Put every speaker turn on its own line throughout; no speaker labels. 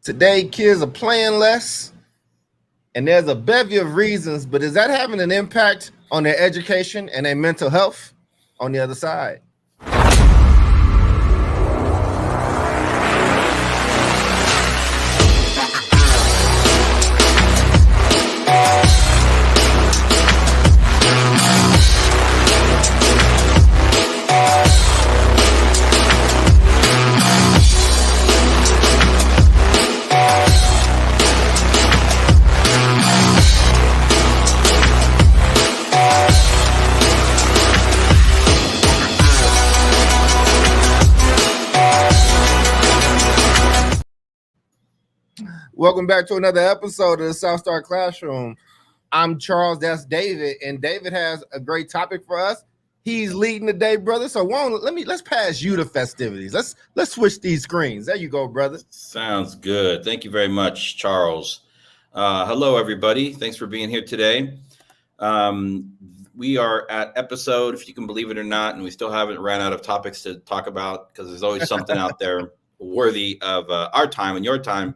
Today, kids are playing less, and there's a bevy of reasons, but is that having an impact on their education and their mental health? On the other side. Welcome back to another episode of the South Star Classroom. I'm Charles, that's David, and David has a great topic for us. He's leading the day, brother. So let's pass you the festivities. Let's switch these screens. There you go, brother.
Sounds good. Thank you very much, Charles. Hello, everybody. Thanks for being here today. We are at episode, if you can believe it or not, and we still haven't ran out of topics to talk about because there's always something out there worthy of our time and your time.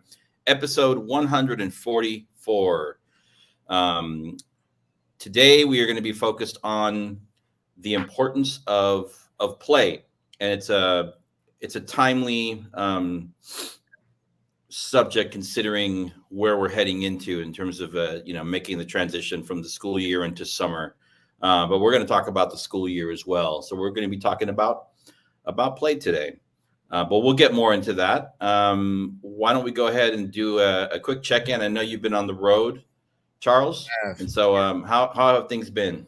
Episode 144. Today we are going to be focused on the importance of play, and it's a timely subject considering where we're heading into in terms of making the transition from the school year into summer. But we're going to talk about the school year as well. So we're going to be talking about play today. But we'll get more into that. Why don't we go ahead and do a quick check-in? I know you've been on the road, Charles. Yes. And so how have things been?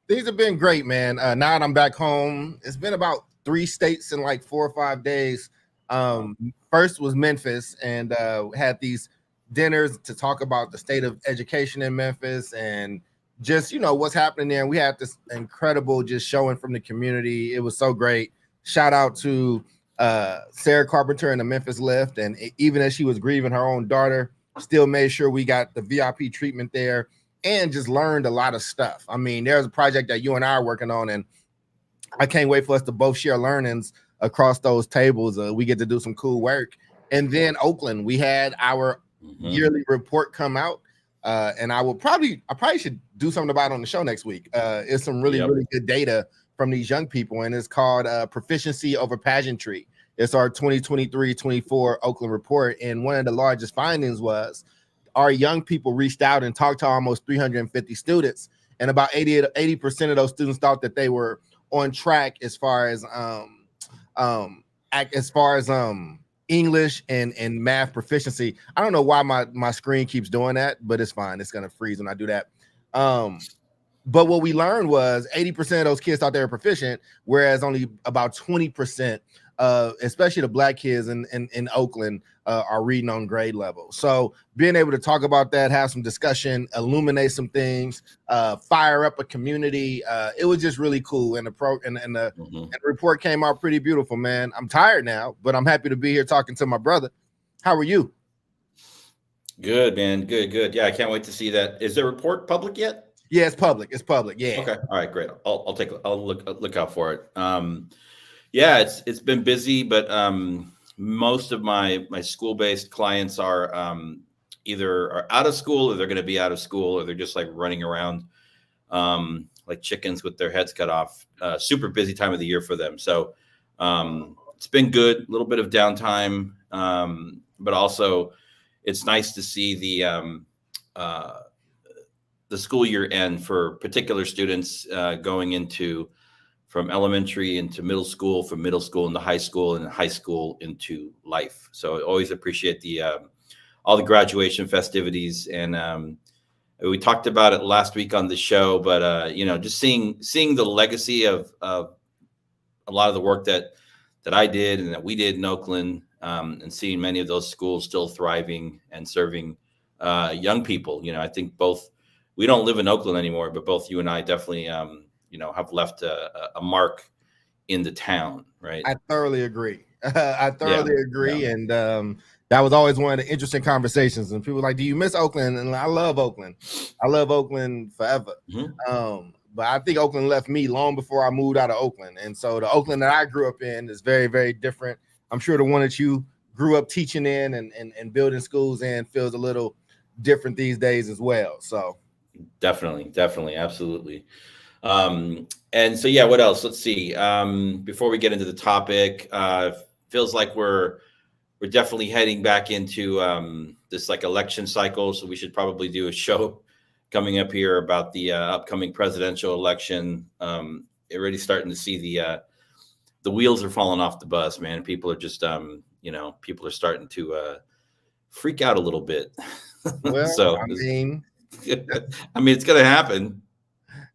Things have been great, man. Now that I'm back home, it's been about 3 states in like 4 or 5 days. First was Memphis, and had these dinners to talk about the state of education in Memphis and just, what's happening there. And we had this incredible just showing from the community. It was so great. Shout out to Sarah Carpenter and the Memphis Lift, and even as she was grieving her own daughter, still made sure we got the VIP treatment there and just learned a lot of stuff. I mean, there's a project that you and I are working on, and I can't wait for us to both share learnings across those tables. We get to do some cool work. And then Oakland, we had our yearly report come out, and I probably should do something about it on the show next week. It's some really good data from these young people, and it's called Proficiency Over Pageantry. It's our 2023-24 Oakland report, and one of the largest findings was our young people reached out and talked to almost 350 students, and about 80% of those students thought that they were on track as far as English and math proficiency. I don't know why my screen keeps doing that, but it's fine. It's gonna freeze when I do that. But what we learned was 80% of those kids thought they were proficient, whereas only about 20%, especially the Black kids in Oakland, are reading on grade level. So being able to talk about that, have some discussion, illuminate some things, fire up a community, it was just really cool. And the report came out pretty beautiful, man. I'm tired now, but I'm happy to be here talking to my brother. How are you?
Good, man. Good. Yeah, I can't wait to see that. Is the report public yet?
Yeah, it's public. Yeah.
Okay. All right. Great. I'll look out for it. Yeah, it's been busy, but most of my school-based clients are either are out of school, or they're going to be out of school, or they're just like running around like chickens with their heads cut off. Super busy time of the year for them. So it's been good. A little bit of downtime, but also it's nice to see the school year end for particular students going into from elementary into middle school, from middle school into high school, and high school into life. So I always appreciate all the graduation festivities, and we talked about it last week on the show. But just seeing the legacy of a lot of the work that I did and that we did in Oakland, and seeing many of those schools still thriving and serving young people. I think both. We don't live in Oakland anymore, but both you and I definitely, have left a mark in the town, right?
I thoroughly agree. agree. Yeah. And that was always one of the interesting conversations. And people were like, do you miss Oakland? And I love Oakland. I love Oakland forever. But I think Oakland left me long before I moved out of Oakland. And so the Oakland that I grew up in is very, very different. I'm sure the one that you grew up teaching in and building schools in feels a little different these days as well. So
definitely, absolutely. And so, yeah, what else? Let's see. Before we get into the topic, feels like we're definitely heading back into this like election cycle. So we should probably do a show coming up here about the upcoming presidential election. Already starting to see the wheels are falling off the bus, man. People are just, people are starting to freak out a little bit.
well,
So,
I mean,
it's going to happen.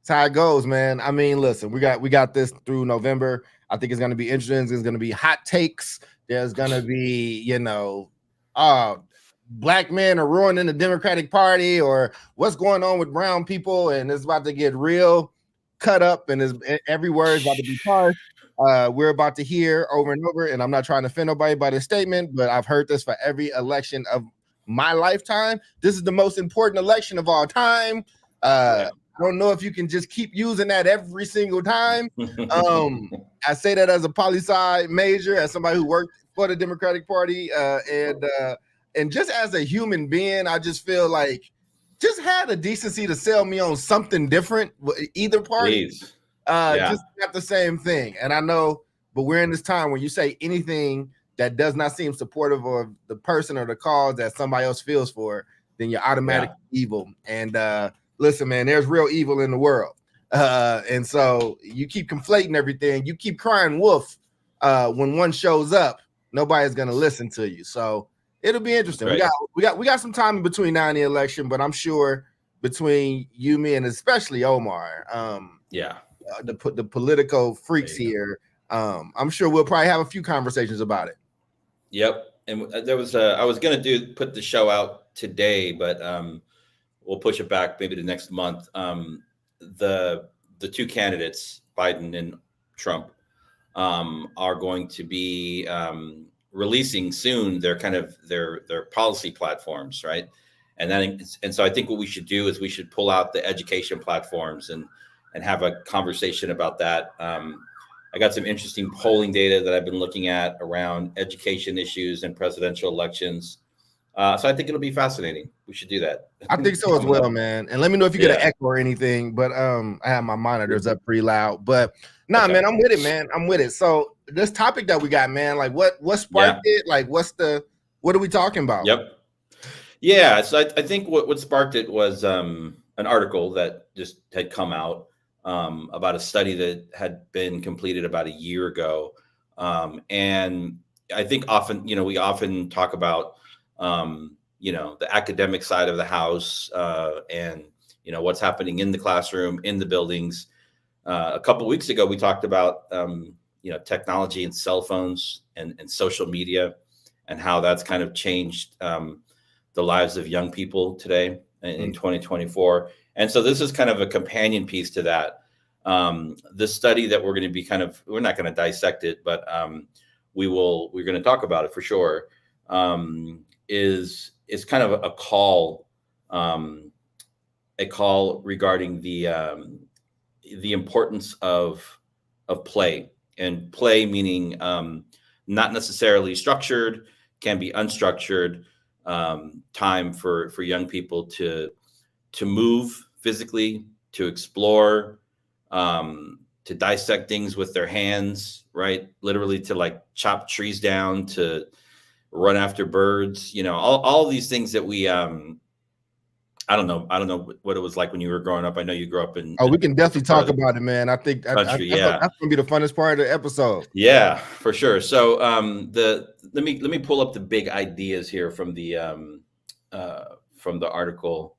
that's how it goes, man. I mean, listen, we got this through November. I think it's going to be interesting. There's going to be hot takes. There's going to be, black men are ruining the Democratic Party, or what's going on with brown people, and it's about to get real cut up, and every word is about to be parsed. We're about to hear over and over, and I'm not trying to offend nobody by this statement, but I've heard this for every election of my lifetime. This is the most important election of all time. I don't know if you can just keep using that every single time. I say that as a poli-sci major, as somebody who worked for the Democratic Party, and just as a human being, I just feel like just had the decency to sell me on something different, either party.
Please.
Just not the same thing. And I know, but we're in this time where you say anything that does not seem supportive of the person or the cause that somebody else feels for, then you're automatically evil. And listen, man, there's real evil in the world. And so you keep conflating everything. You keep crying wolf when one shows up. Nobody's gonna listen to you. So it'll be interesting.
Right.
We got some time in between now and the election, but I'm sure between you, me, and especially Omar, the political freaks here, I'm sure we'll probably have a few conversations about it.
Yep. And there was I was gonna put the show out today, but we'll push it back maybe to next month. The two candidates, Biden and Trump, are going to be releasing soon their policy platforms, right? And so I think what we should do is we should pull out the education platforms and have a conversation about that. I got some interesting polling data that I've been looking at around education issues and presidential elections. So I think it'll be fascinating. We should do that.
I think so as well, man. And let me know if you get an echo or anything. But I have my monitors up pretty loud. But man, I'm with it, man. I'm with it. So this topic that we got, man, like what sparked it? Like what are we talking about?
Yep. Yeah. So I think what sparked it was an article that just had come out about a study that had been completed about a year ago. And I think we often talk about the academic side of the house, and what's happening in the classroom, in the buildings. A couple of weeks ago, we talked about technology and cell phones and social media, and how that's kind of changed the lives of young people today in 2024. And so this is kind of a companion piece to that. This study that we're going to be we're not going to dissect it, but we're going to talk about it for sure. Is kind of a call regarding the importance of play, and play meaning not necessarily structured, can be unstructured time for young people to move physically, to explore, to dissect things with their hands, right? Literally to like chop trees down, to run after birds, all of these things that we I don't know what it was like when you were growing up. I know you grew up in
we can definitely talk about it, man. I think that's gonna be the funnest part of the episode.
Yeah, for sure. So let me pull up the big ideas here from the article.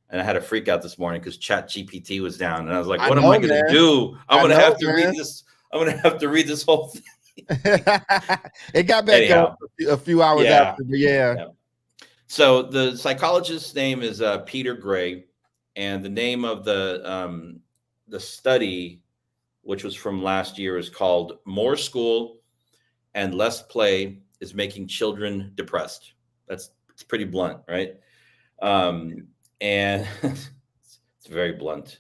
And I had a freak out this morning because ChatGPT was down, and I was like, "What am I going to do? I'm going to have to read this. I'm going to have to read this whole thing."
It got back up a few hours after, but yeah.
So the psychologist's name is Peter Gray, and the name of the study, which was from last year, is called "More School and Less Play is Making Children Depressed." It's pretty blunt, right? And it's very blunt.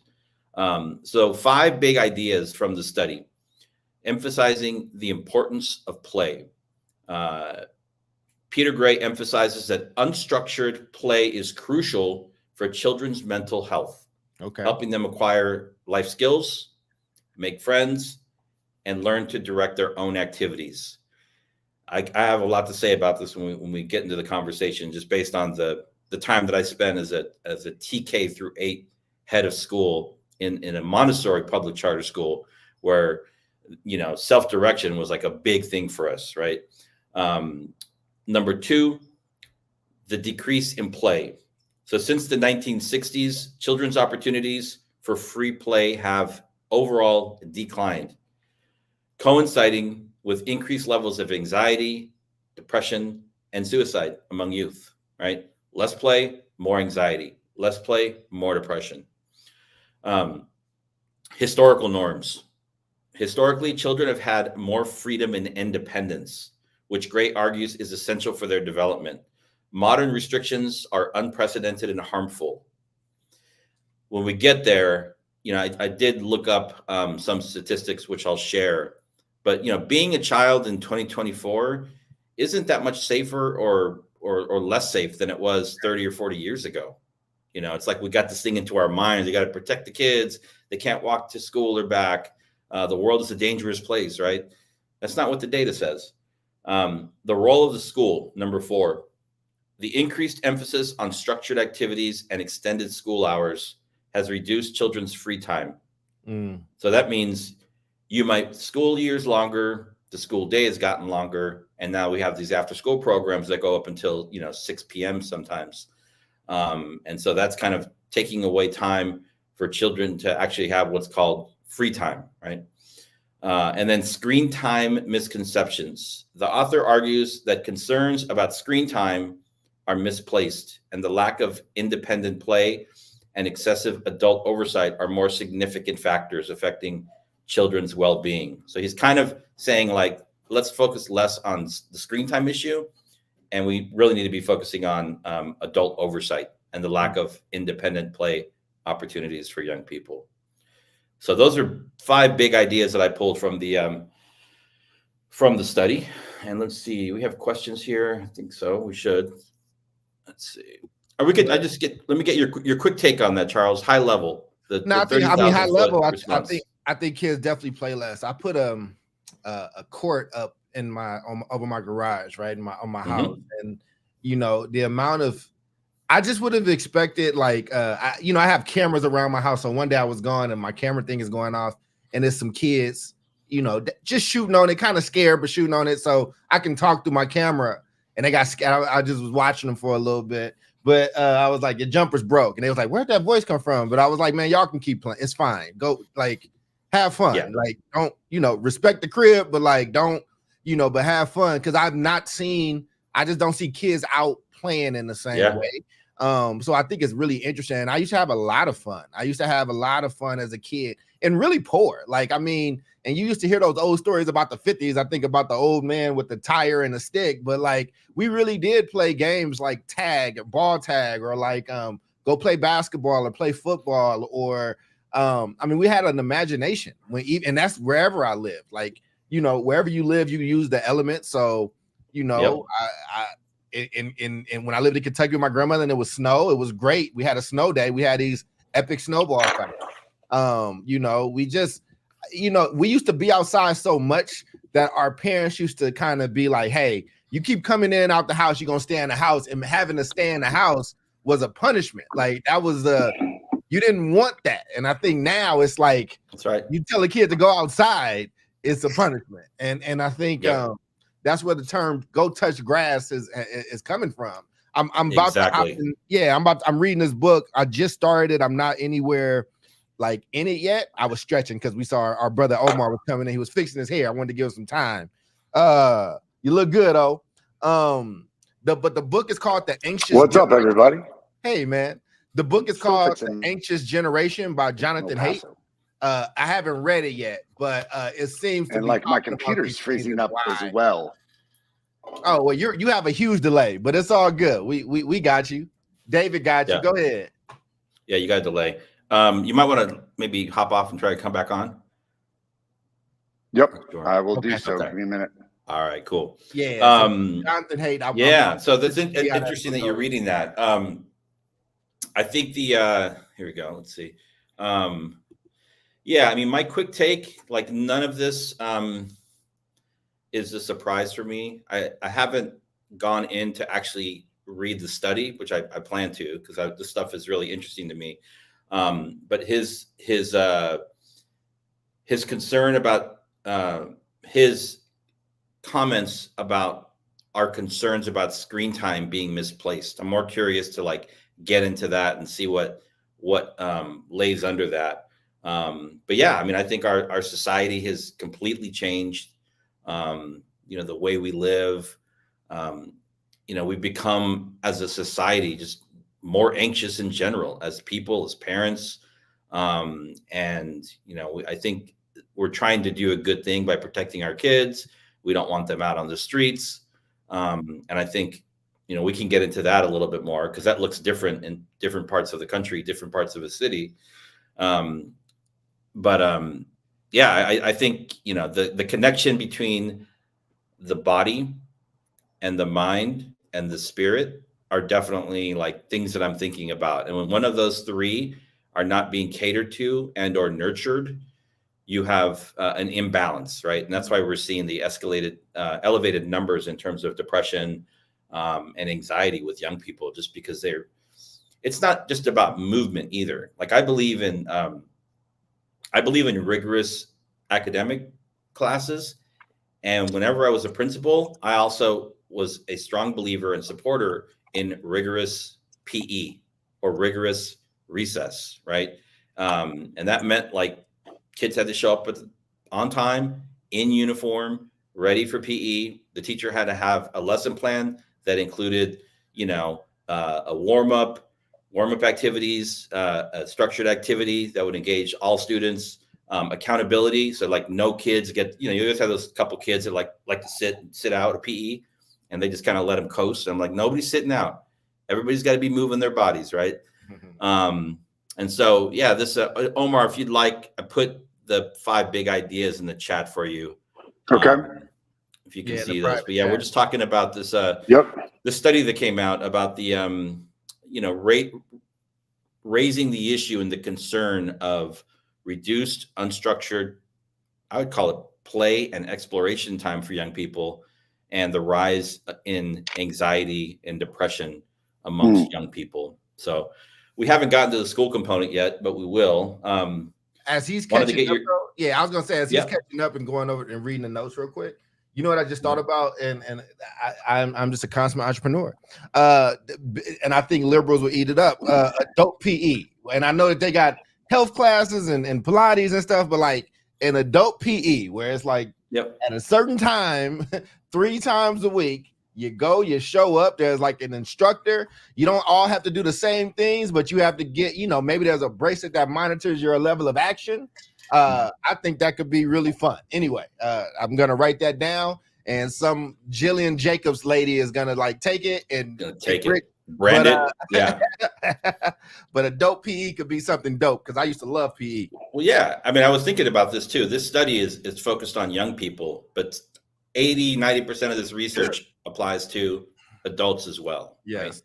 So 5 big ideas from the study, emphasizing the importance of play. Peter Gray emphasizes that unstructured play is crucial for children's mental health, helping them acquire life skills, make friends, and learn to direct their own activities. I have a lot to say about this when we get into the conversation, just based on the time that I spent as a TK through 8 head of school in a Montessori public charter school, where, you know, self-direction was like a big thing for us, right? Number 2, the decrease in play. So since the 1960s, children's opportunities for free play have overall declined, coinciding with increased levels of anxiety, depression, and suicide among youth, right? Less play, more anxiety. Less play, more depression. Historical norms. Historically, children have had more freedom and independence, which Gray argues is essential for their development. Modern restrictions are unprecedented and harmful. When we get there, you know, I did look up some statistics, which I'll share. But, you know, being a child in 2024 isn't that much safer or less safe than it was 30 or 40 years ago. You know, it's like we got this thing into our minds. You got to protect the kids. They can't walk to school or back. The world is a dangerous place, right? That's not what the data says. The role of the school, number 4, the increased emphasis on structured activities and extended school hours has reduced children's free time. So that means you might school years longer, the school day has gotten longer, and now we have these after school programs that go up until, you know, 6 p.m. sometimes. And so that's kind of taking away time for children to actually have what's called free time, right? And then screen time misconceptions. The author argues that concerns about screen time are misplaced, and the lack of independent play and excessive adult oversight are more significant factors affecting children's well-being. So he's kind of saying, like, let's focus less on the screen time issue, and we really need to be focusing on adult oversight and the lack of independent play opportunities for young people. So those are 5 big ideas that I pulled from the study. And let's see, we have questions here. I think so. We should. Let's see. Or we could. Let me get your quick take on that, Charles. High level.
High level. I think kids definitely play less. I put a court up in over my garage, right, on my house, and you know, the amount of, I just would have expected, like, I have cameras around my house. So one day I was gone and my camera thing is going off, and there's some kids, you know, just shooting on it, kind of scared, but shooting on it. So I can talk through my camera, and they got scared. I just was watching them for a little bit, but I was like, your jumper's broke, and they was like, where'd that voice come from? But I was like, man, y'all can keep playing. It's fine. Go, like, have fun. Yeah. Like, don't, you know, respect the crib, but like, don't, you know, but have fun. Cause I just don't see kids out playing in the same way. So I think it's really interesting. I used to have a lot of fun. As a kid, and really poor. Like, I mean, and you used to hear those old stories about the 50s. I think about the old man with the tire and the stick, but like, we really did play games like tag, ball tag, or like, go play basketball or play football, or, I mean, we had an imagination and that's wherever I lived. Like, you know, wherever you live, you use the elements. So, you know, and when I lived in Kentucky with my grandmother and it was snow, it was great. We had a snow day. We had these epic snowball fights. You know, we used to be outside so much that our parents used to kind of be like, hey, you keep coming in and out the house, you're going to stay in the house, and having to stay in the house was a punishment. Like, that was you didn't want that. And I think now it's like, that's right. You tell a kid to go outside, it's a punishment. And I think that's where the term "go touch grass" is coming from. I'm about to I'm reading this book. I just started. I'm not anywhere like in it yet. I was stretching because we saw our brother Omar was coming in. He was fixing his hair. I wanted to give him some time. You look good, but the book is called The Anxious
What's Generation. Up, everybody?
Hey, man. The book is called The Anxious Generation by Jonathan Haidt. I haven't read it yet, but it seems to be
like my computer's freezing up as well.
Oh, well, you have a huge delay, but it's all good. We got you. David got you. Go ahead.
Yeah, you got a delay. You might want to maybe hop off and try to come back on.
Yep, sure. I will do so.
Okay.
Give me a minute.
All right, cool.
Yeah. So Jonathan Haidt.
Yeah. So that's
see how that
interesting that you're
goes.
reading that. I think here we go. Let's see. Yeah, I mean, my quick take, like none of this is a surprise for me. I haven't gone in to actually read the study, which I plan to, because this stuff is really interesting to me. But his concern about his comments about our concerns about screen time being misplaced. I'm more curious to like get into that and see what lays under that. But yeah, I mean, I think our society has completely changed. The way we live. We've become, as a society, just more anxious in general, as people, as parents. I think we're trying to do a good thing by protecting our kids. We don't want them out on the streets. And I think, we can get into that a little bit more, because that looks different in different parts of the country, different parts of a city. I think, the connection between the body and the mind and the spirit are definitely like things that I'm thinking about. And when one of those three are not being catered to and or nurtured, you have an imbalance, right? And that's why we're seeing the elevated numbers in terms of depression and anxiety with young people, just because it's not just about movement either. Like I believe in rigorous academic classes. And whenever I was a principal, I also was a strong believer and supporter in rigorous PE or rigorous recess, right? And that meant like kids had to show up on time, in uniform, ready for PE. The teacher had to have a lesson plan that included, a warm-up activities, a structured activity that would engage all students, accountability. So like no kids get, you always have those couple kids that like to sit out a PE, and they just kind of let them coast. And I'm like, nobody's sitting out. Everybody's got to be moving their bodies, right? And so, yeah, this Omar, if you'd like, I put the 5 big ideas in the chat for you.
Okay.
If you can see those. But yeah, we're just talking about this this study that came out about the raising the issue and the concern of reduced, unstructured, I would call it play and exploration time for young people, and the rise in anxiety and depression amongst young people. So we haven't gotten to the school component yet, but we will.
As he's catching up, I was gonna say, he's catching up and going over and reading the notes real quick. You know what I just thought about, and I'm just a consummate entrepreneur, and I think liberals will eat it up. Adult PE, and I know that they got health classes and Pilates and stuff, but like an adult PE where it's like at a certain time, 3 times a week, you go, you show up. There's like an instructor. You don't all have to do the same things, but you have to get, maybe there's a bracelet that monitors your level of action. I think that could be really fun. Anyway, I'm gonna write that down, and some Jillian Jacobs lady is gonna like take it and
brand it. Yeah.
But adult PE could be something dope, because I used to love PE.
Well, yeah. I mean, I was thinking about this too. This study is focused on young people, but 90% of this research applies to adults as well.
Yes.
Right?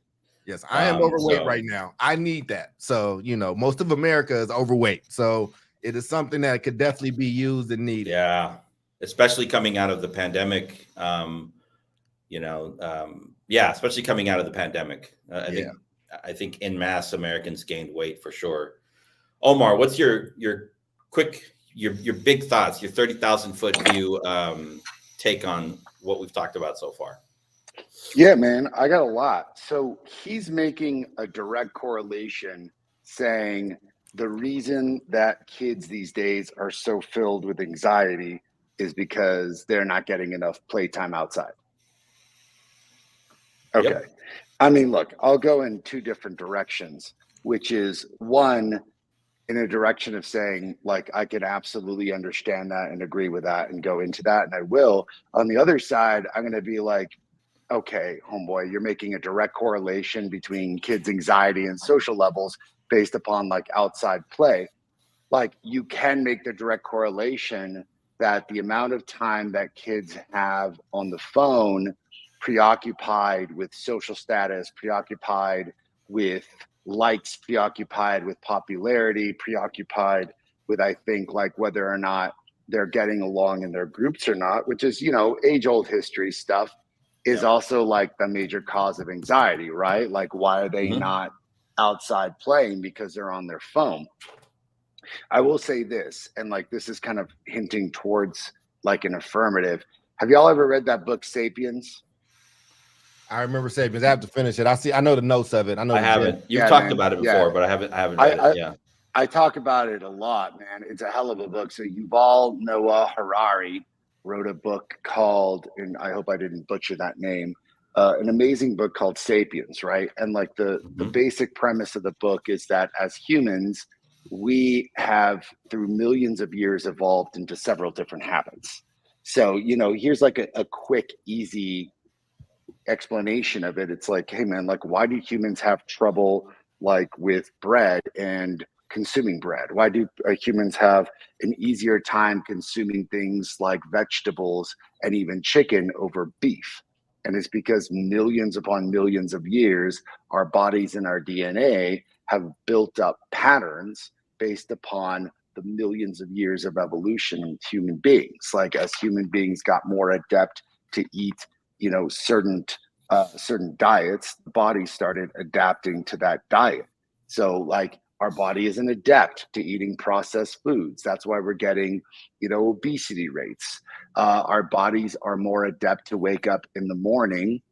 Yes. I am overweight right now. I need that. So, most of America is overweight. So it is something that could definitely be used and needed.
Yeah. Especially coming out of the pandemic. Especially coming out of the pandemic. I think en masse Americans gained weight for sure. Omar, what's your big thoughts, your 30,000 foot view take on what we've talked about so far?
Yeah, man, I got a lot. So he's making a direct correlation, saying the reason that kids these days are so filled with anxiety is because they're not getting enough playtime outside. Okay. Yep. I mean, look, I'll go in 2 different directions, which is one, in a direction of saying, like, I can absolutely understand that and agree with that and go into that, and I will. On the other side, I'm going to be like, okay, homeboy, you're making a direct correlation between kids' anxiety and social levels based upon like outside play. Like, you can make the direct correlation that the amount of time that kids have on the phone, preoccupied with social status, preoccupied with likes, preoccupied with popularity, preoccupied with, I think, like whether or not they're getting along in their groups or not, which is, age old history stuff, is also like the major cause of anxiety, right? Like, why are they not outside playing? Because they're on their phone. I will say this, and like this is kind of hinting towards like an affirmative. Have y'all ever read that book, Sapiens?
I remember Sapiens. I have to finish it. I know the notes of it. I know.
I
the
haven't.
gist.
You've talked about it before, but I haven't read it. Yeah.
I talk about it a lot, man. It's a hell of a book. So Yuval Noah Harari wrote a book called, and I hope I didn't butcher that name, an amazing book called Sapiens, right? And like the basic premise of the book is that as humans, we have through millions of years evolved into several different habits. So, here's like a quick, easy explanation of it. It's like, hey man, like why do humans have trouble like with bread and consuming bread? Why do humans have an easier time consuming things like vegetables and even chicken over beef? And it's because millions upon millions of years, our bodies and our DNA have built up patterns based upon the millions of years of evolution in human beings. Like as human beings got more adept to eat, certain diets, the body started adapting to that diet. So like our body is an adept to eating processed foods. That's why we're getting, obesity rates. Our bodies are more adept to wake up in the morning,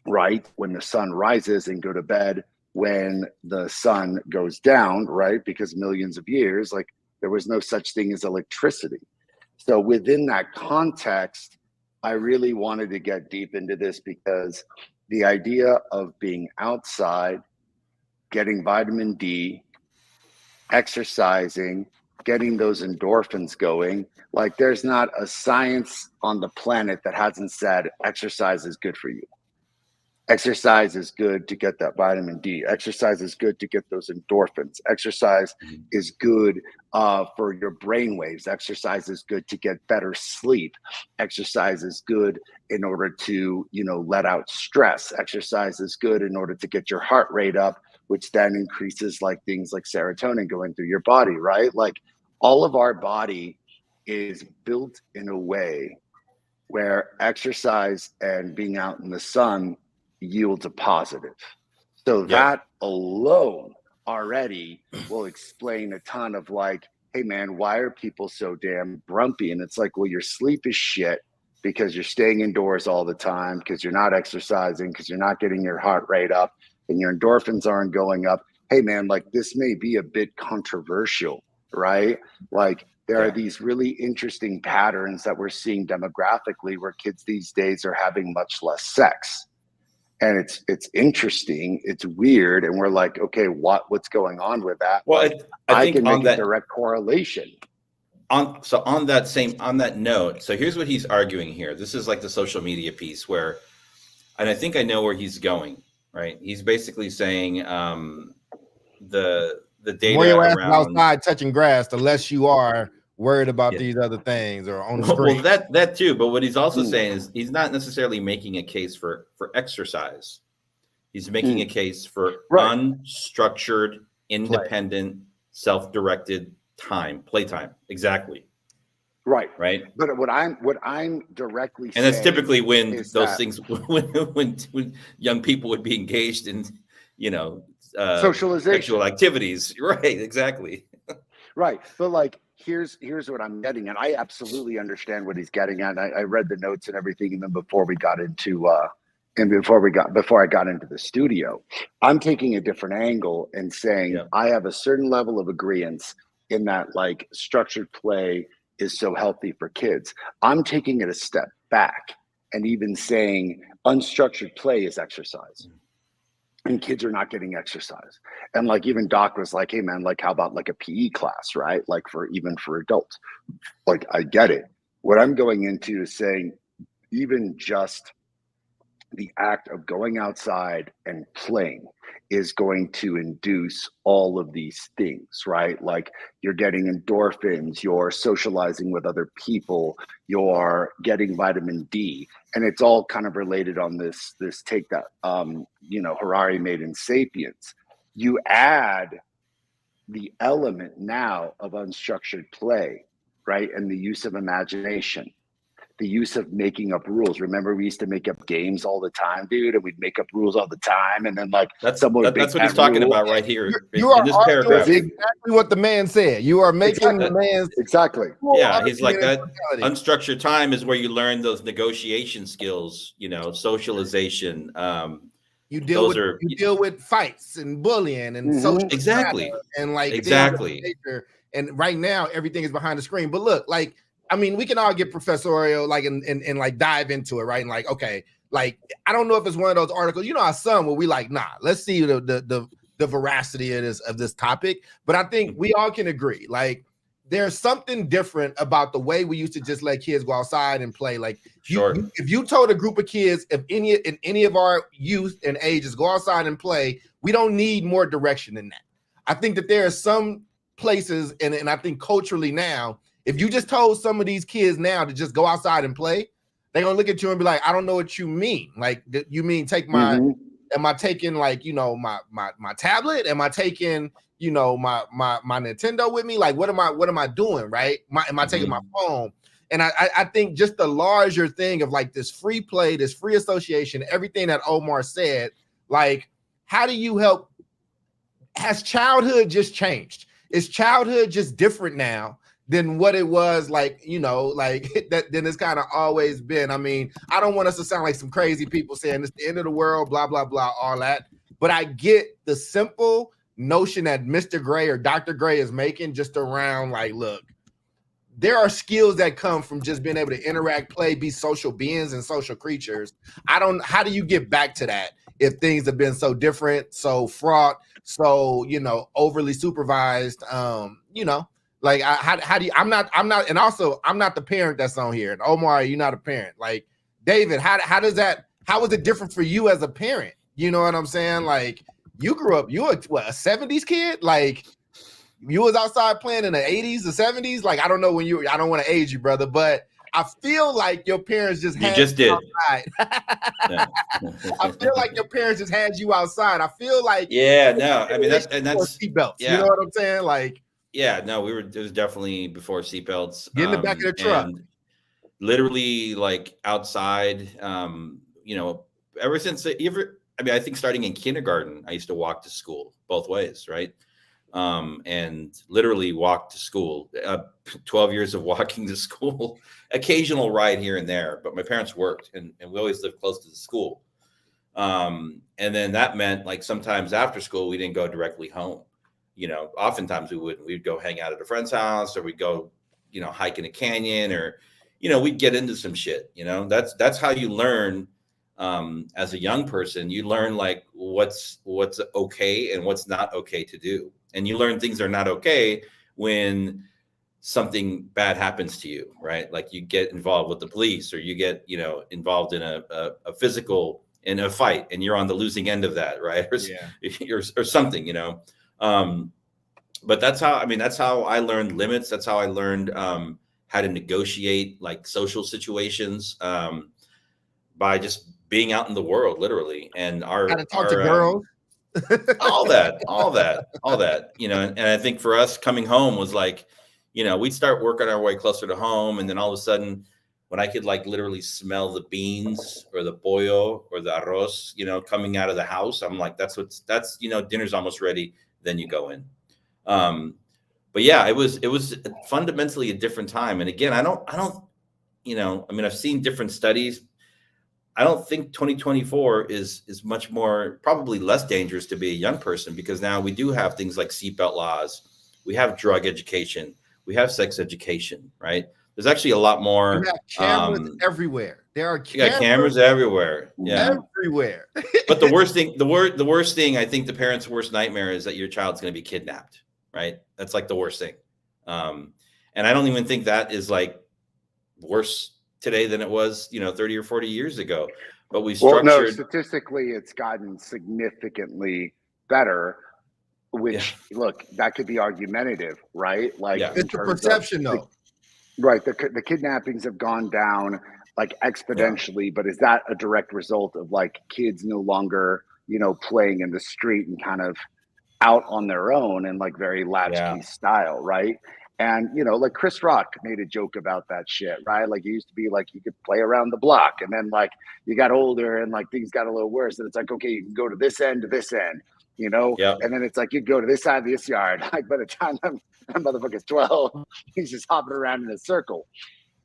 right, when the sun rises and go to bed when the sun goes down, right? Because millions of years, like there was no such thing as electricity. So within that context, I really wanted to get deep into this because the idea of being outside, getting vitamin D, exercising, getting those endorphins going, like there's not a science on the planet that hasn't said exercise is good for you. Exercise is good to get that vitamin D. Exercise is good to get those endorphins. Exercise is good for your brain waves. Exercise is good to get better sleep. Exercise is good in order to, let out stress. Exercise is good in order to get your heart rate up, which then increases like things like serotonin going through your body, right? Like all of our body is built in a way where exercise and being out in the sun yields a positive. So that alone already will explain a ton of like, hey man, why are people so damn grumpy? And it's like, well, your sleep is shit because you're staying indoors all the time, because you're not exercising, because you're not getting your heart rate up and your endorphins aren't going up. Hey man, like this may be a bit controversial, right? Like there are these really interesting patterns that we're seeing demographically where kids these days are having much less sex. And it's interesting, it's weird, and we're like, okay, what's going on with that?
Well,
like,
I think
can
on
make
that
a direct correlation.
On that note, so here's what he's arguing here. This is like the social media piece where, and I think I know where he's going, right? He's basically saying the data
more your ass
around
outside touching grass, the less you are worried about these other things or on the screen.
Well, that too. But what he's also saying is he's not necessarily making a case for exercise. He's making a case for unstructured, independent, self-directed playtime. Exactly.
Right.
But
what I'm directly
and that's typically when those things when young people would be engaged in,
socialization,
sexual activities. Right. Exactly.
Right. But like, here's what I'm getting at. I absolutely understand what he's getting at. I read the notes and everything even before we got into before I got into the studio. I'm taking a different angle and saying I have a certain level of agreement in that like structured play is so healthy for kids. I'm taking it a step back and even saying unstructured play is exercise. And kids are not getting exercise. And like even Doc was like, hey man, like how about like a PE class, right? Like even for adults. Like I get it. What I'm going into is saying even just the act of going outside and playing is going to induce all of these things, right? Like you're getting endorphins, you're socializing with other people, you're getting vitamin D, and it's all kind of related on this take that Harari made in Sapiens. You add the element now of unstructured play, right, and the use of imagination, the use of making up rules. Remember, we used to make up games all the time, dude, and we'd make up rules all the time. And then like
That's
someone would
that's
make
what he's
that
talking
rule.
about right here
You
in
are
this
arguing
paragraph.
exactly what the man said. You are making the man's
Exactly.
Yeah, he's like that.
reality.
Unstructured time is where you learn those negotiation skills, socialization.
You deal
Those
with
are-
you deal with fights and bullying and
Mhm.
social
Exactly.
strata and like things of
Exactly.
that nature. And right now everything is behind the screen. But look, like I mean, we can all get professorial, like and like dive into it, right? And like, okay, like I don't know if it's one of those articles, our son where we like, nah, let's see the veracity of this topic. But I think we all can agree, like there's something different about the way we used to just let kids go outside and play. Like
Sure.
if you told a group of kids, if any of our youth and ages go outside and play, we don't need more direction than that. I think that there are some places, and I think culturally now, if you just told some of these kids now to just go outside and play, they're gonna look at you and be like, I don't know what you mean. Like, you mean take my am I taking like my tablet? Am I taking my Nintendo with me? Like, what am I doing? Right? Am I taking my phone? And I think just the larger thing of like this free play, this free association, everything that Omar said, like, how do you help? Has childhood just changed? Is childhood just different now than what it was like that than it's kind of always been? I mean, I don't want us to sound like some crazy people saying it's the end of the world, blah, blah, blah, all that. But I get the simple notion that Mr. Gray or Dr. Gray is making just around like, look, there are skills that come from just being able to interact, play, be social beings and social creatures. How do you get back to that if things have been so different, so fraught, so, overly supervised, like how do you, I'm not, and also I'm not the parent that's on here. And Omar, you're not a parent. Like David, how is it different for you as a parent? You know what I'm saying? Like you grew up, you were a 70s kid? Like you was outside playing in the 80s, the 70s? Like, I don't know I don't want to age you, brother, but I feel like your parents just had you outside.
Yeah.
I feel like your parents just had you outside. I feel like
I mean that's
seatbelts.
Yeah.
You know what I'm saying? Like,
yeah, no, it was definitely before seatbelts.
Get in the back of the truck.
And literally like outside, ever since I think starting in kindergarten, I used to walk to school both ways, right? And literally walk to school, 12 years of walking to school, occasional ride here and there, but my parents worked and we always lived close to the school. And then that meant like sometimes after school, we didn't go directly home. Oftentimes we'd go hang out at a friend's house, or we'd go, hike in a canyon, or, we'd get into some shit, that's how you learn. As a young person, you learn like what's okay and what's not okay to do. And you learn things are not okay when something bad happens to you, right? Like you get involved with the police, or you get, involved in a physical, in a fight, and you're on the losing end of that, right? Or something, but that's how I learned limits. That's how I learned how to negotiate like social situations, by just being out in the world, literally. And
how to talk to girls.
all that, and I think for us coming home was like, we'd start working our way closer to home. And then all of a sudden, when I could like literally smell the beans or the pollo or the arroz, coming out of the house, I'm like, that's dinner's almost ready. Then you go in. But yeah, it was fundamentally a different time. And again, I don't, I've seen different studies. I don't think 2024 is much more, probably less dangerous to be a young person, because now we do have things like seatbelt laws. We have drug education. We have sex education, right? There's actually a lot more.
You have cameras everywhere. There are
cameras everywhere. Yeah.
Everywhere.
But the worst thing, I think the parents' worst nightmare is that your child's going to be kidnapped, right? That's like the worst thing. And I don't even think that is like worse today than it was, 30 or 40 years ago. But we structured.
Well, no, statistically, it's gotten significantly better, which look, that could be argumentative, right? Like
Yeah.
in
It's a
terms of
perception, though.
right, the kidnappings have gone down like exponentially, but is that a direct result of like kids no longer, you know, playing in the street and kind of out on their own and like very latchkey style, right? And you know, like Chris Rock made a joke about that shit, right? Like it used to be like you could play around the block, and then like you got older and like things got a little worse, and it's like okay, you can go to this end to this end, you know, and then it's like you go to this side of this yard. Like by the time that motherfucker's 12, he's just hopping around in a circle.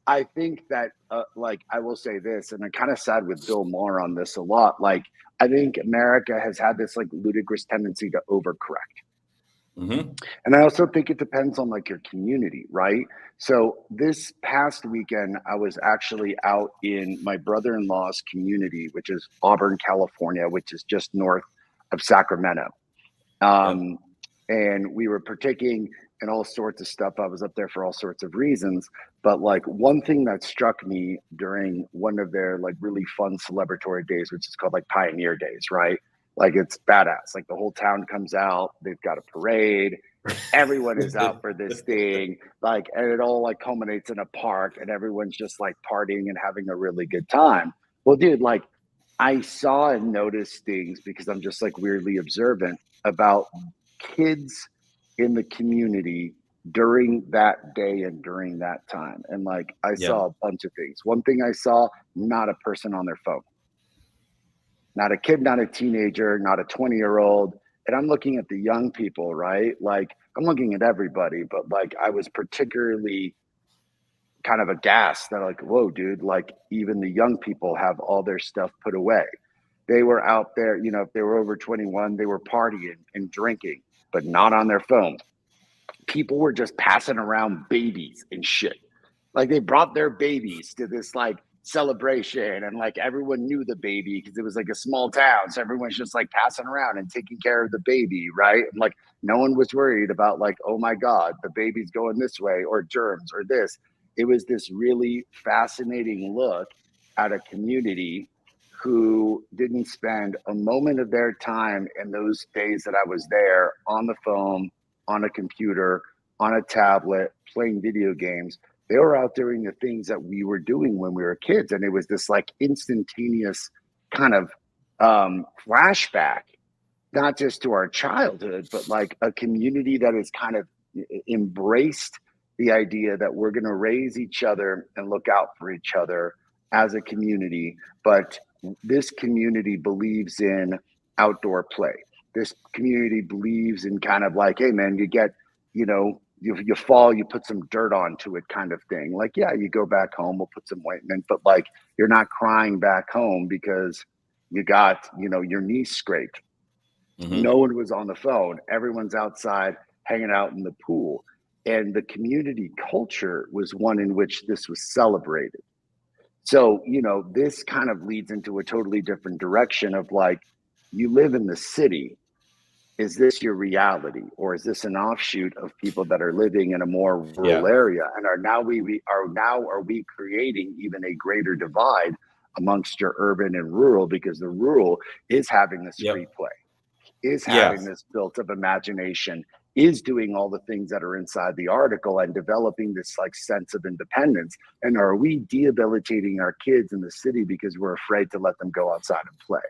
I think that, like, I will say this, and I kind of side with Bill Maher on this a lot. Like, I think America has had this like ludicrous tendency to overcorrect. And I also think it depends on like your community, right? So this past weekend, I was actually out in my brother-in-law's community, which is Auburn, California, which is just north of Sacramento. And we were partaking in all sorts of stuff. I was up there for all sorts of reasons. But like one thing that struck me during one of their like really fun celebratory days, which is called like Pioneer Days, right? Like it's badass. Like the whole town comes out, they've got a parade, everyone is out for this thing, like, and it all like culminates in a park and everyone's just like partying and having a really good time. Well, dude, like I saw and noticed things because I'm just like weirdly observant about kids in the community during that day and during that time. And like I saw a bunch of things. One thing I saw, not a person on their phone. Not a kid, not a teenager, not a 20-year-old. And I'm looking at the young people, right? Like I'm looking at everybody, but like I was particularly kind of aghast that like, whoa, dude, like even the young people have all their stuff put away. They were out there, you know, if they were over 21, they were partying and drinking, but not on their phone. People were just passing around babies and shit. Like they brought their babies to this like celebration and like everyone knew the baby because it was like a small town. So everyone's just like passing around and taking care of the baby, right? And like no one was worried about like, oh my God, the baby's going this way or germs or this. It was this really fascinating look at a community who didn't spend a moment of their time in those days that I was there on the phone, on a computer, on a tablet, playing video games. They were out doing the things that we were doing when we were kids. And it was this like instantaneous kind of flashback, not just to our childhood, but like a community that has kind of embraced the idea that we're going to raise each other and look out for each other as a community. But this community believes in outdoor play. This community believes in kind of like, hey man, you get, you know, you fall, you put some dirt onto it kind of thing. Like, yeah, you go back home, we'll put some ointment, but like, you're not crying back home because you got, you know, your knee scraped. No one was on the phone. Everyone's outside hanging out in the pool. And the community culture was one in which this was celebrated. So, you know, this kind of leads into a totally different direction of like, you live in the city. Is this your reality, or is this an offshoot of people that are living in a more rural area? And are we creating even a greater divide amongst your urban and rural, because the rural is having this free play, is having this built of imagination, is doing all the things that are inside the article and developing this like sense of independence. And are we debilitating our kids in the city because we're afraid to let them go outside and play?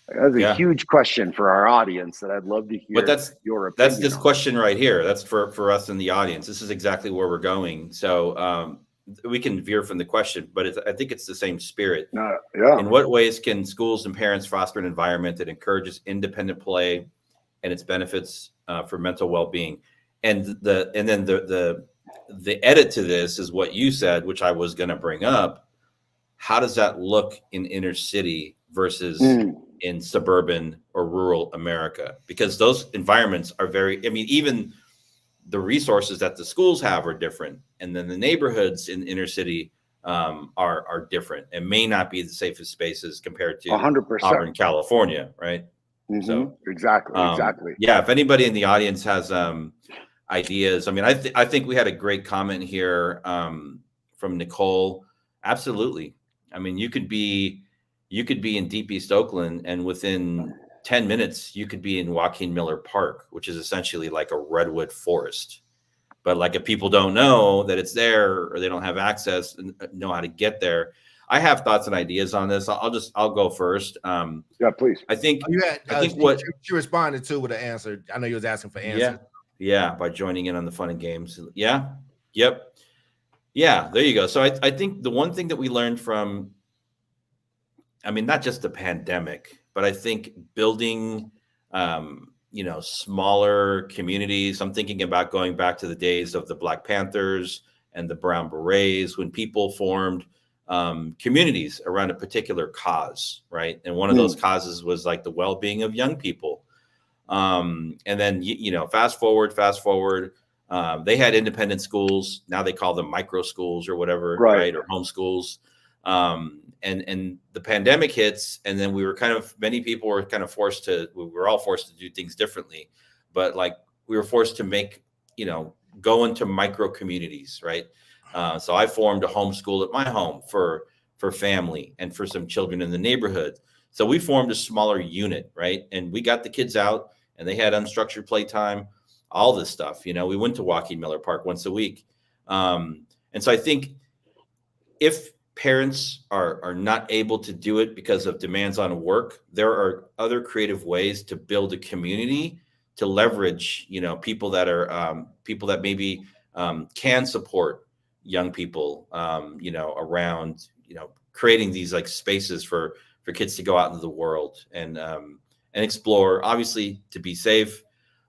That's a huge question for our audience that I'd love to hear.
But that's
your opinion.
That's this question right here. That's for us in the audience. This is exactly where we're going. So we can veer from the question, but I think it's the same spirit. In what ways can schools and parents foster an environment that encourages independent play and its benefits for mental well-being? And then the edit to this is what you said, which I was going to bring up. How does that look in inner city versus in suburban or rural America? Because those environments are very, I mean, even the resources that the schools have are different. And then the neighborhoods in inner city are different and may not be the safest spaces compared to
100%.
Auburn, California, right? So
exactly.
Yeah, if anybody in the audience has ideas, I mean, I think we had a great comment here from Nicole. Absolutely. I mean, you could be in deep East Oakland and within 10 minutes, you could be in Joaquin Miller Park, which is essentially like a redwood forest. But like if people don't know that it's there or they don't have access and know how to get there, I have thoughts and ideas on this. I'll go first.
Yeah, please.
I think
what she responded to with an answer. I know you was asking for answers.
Yeah, by joining in on the fun and games. Yeah, yep, yeah. There you go. So I think the one thing that we learned from, I mean, not just the pandemic, but I think building, smaller communities. I'm thinking about going back to the days of the Black Panthers and the Brown Berets, when people formed communities around a particular cause, right? And one of those causes was like the well-being of young people. And then, fast forward, they had independent schools. Now they call them micro schools or whatever, right? Or home schools. And the pandemic hits, and then many people were we were all forced to do things differently, but like we were forced to go into micro communities, right? So I formed a homeschool at my home for family and for some children in the neighborhood. So we formed a smaller unit, right? And we got the kids out and they had unstructured playtime, all this stuff. We went to Joaquin Miller Park once a week. And so I think if parents are not able to do it because of demands on work, there are other creative ways to build a community to leverage, people that maybe can support young people, around, creating these like spaces for kids to go out into the world and explore, obviously to be safe,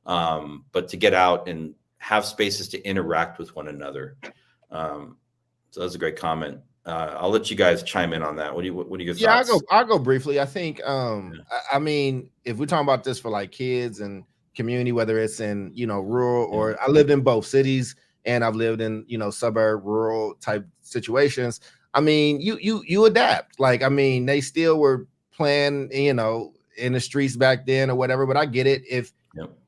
but to get out and have spaces to interact with one another. So that's a great comment. I'll let you guys chime in on that. What are your thoughts?
Yeah, I'll go briefly. I think, I mean, if we're talking about this for like kids and community, whether it's in, rural or I lived in both cities and I've lived in, suburb, rural type situations. I mean, you adapt. Like, I mean, they still were playing, in the streets back then or whatever, but I get it. If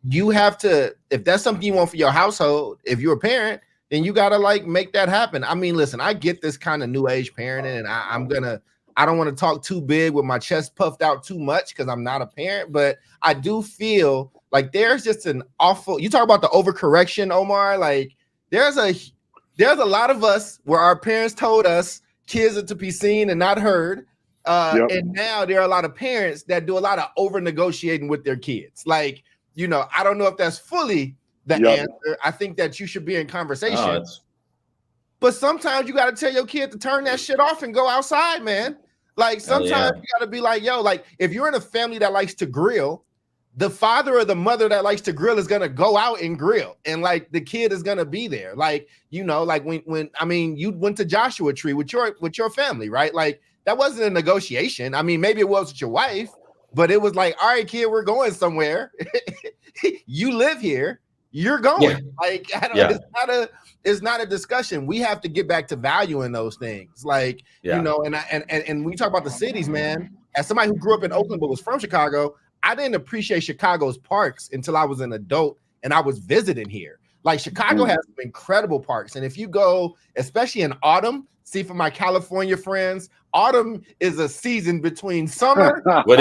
you have to, if that's something you want for your household, if you're a parent, then you got to like make that happen. I mean, listen, I get this kind of new age parenting, and I don't want to talk too big with my chest puffed out too much because I'm not a parent, but I do feel like there's just an awful, you talk about the overcorrection, Omar, like there's a lot of us where our parents told us kids are to be seen and not heard. And now there are a lot of parents that do a lot of over negotiating with their kids. Like, I don't know if that's fully the answer. I think that you should be in conversation. But sometimes you got to tell your kid to turn that shit off and go outside, man. Like sometimes you got to be like, yo, like if you're in a family that likes to grill, the father or the mother that likes to grill is going to go out and grill. And like the kid is going to be there. Like, like when I mean, you went to Joshua Tree with your family, right? Like that wasn't a negotiation. I mean, maybe it was with your wife, but it was like, all right, kid, we're going somewhere. You live here. You're going.
Yeah.
Like, it's not a discussion. We have to get back to valuing those things. Like, and when you talk about the cities, man, as somebody who grew up in Oakland but was from Chicago, I didn't appreciate Chicago's parks until I was an adult and I was visiting here. Like Chicago has some incredible parks. And if you go, especially in autumn, see for my California friends, autumn is a season between summer. It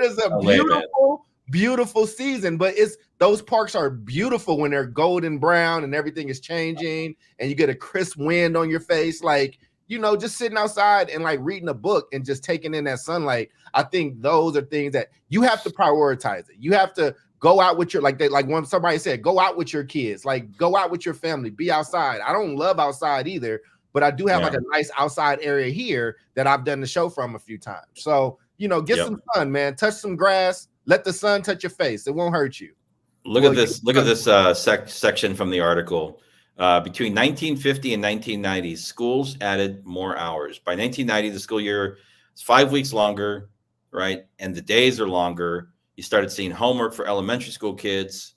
is a beautiful season, but those parks are beautiful when they're golden brown and everything is changing and you get a crisp wind on your face. Like, just sitting outside and like reading a book and just taking in that sunlight. I think those are things that you have to prioritize it. You have to go out with your, like when somebody said, go out with your kids, like go out with your family, be outside. I don't love outside either, but I do have like a nice outside area here that I've done the show from a few times. So, get some sun, man, touch some grass, let the sun touch your face. It won't hurt you.
Look at this section from the article. Between 1950 and 1990, schools added more hours. By 1990, the school year is 5 weeks longer, right? And the days are longer. You started seeing homework for elementary school kids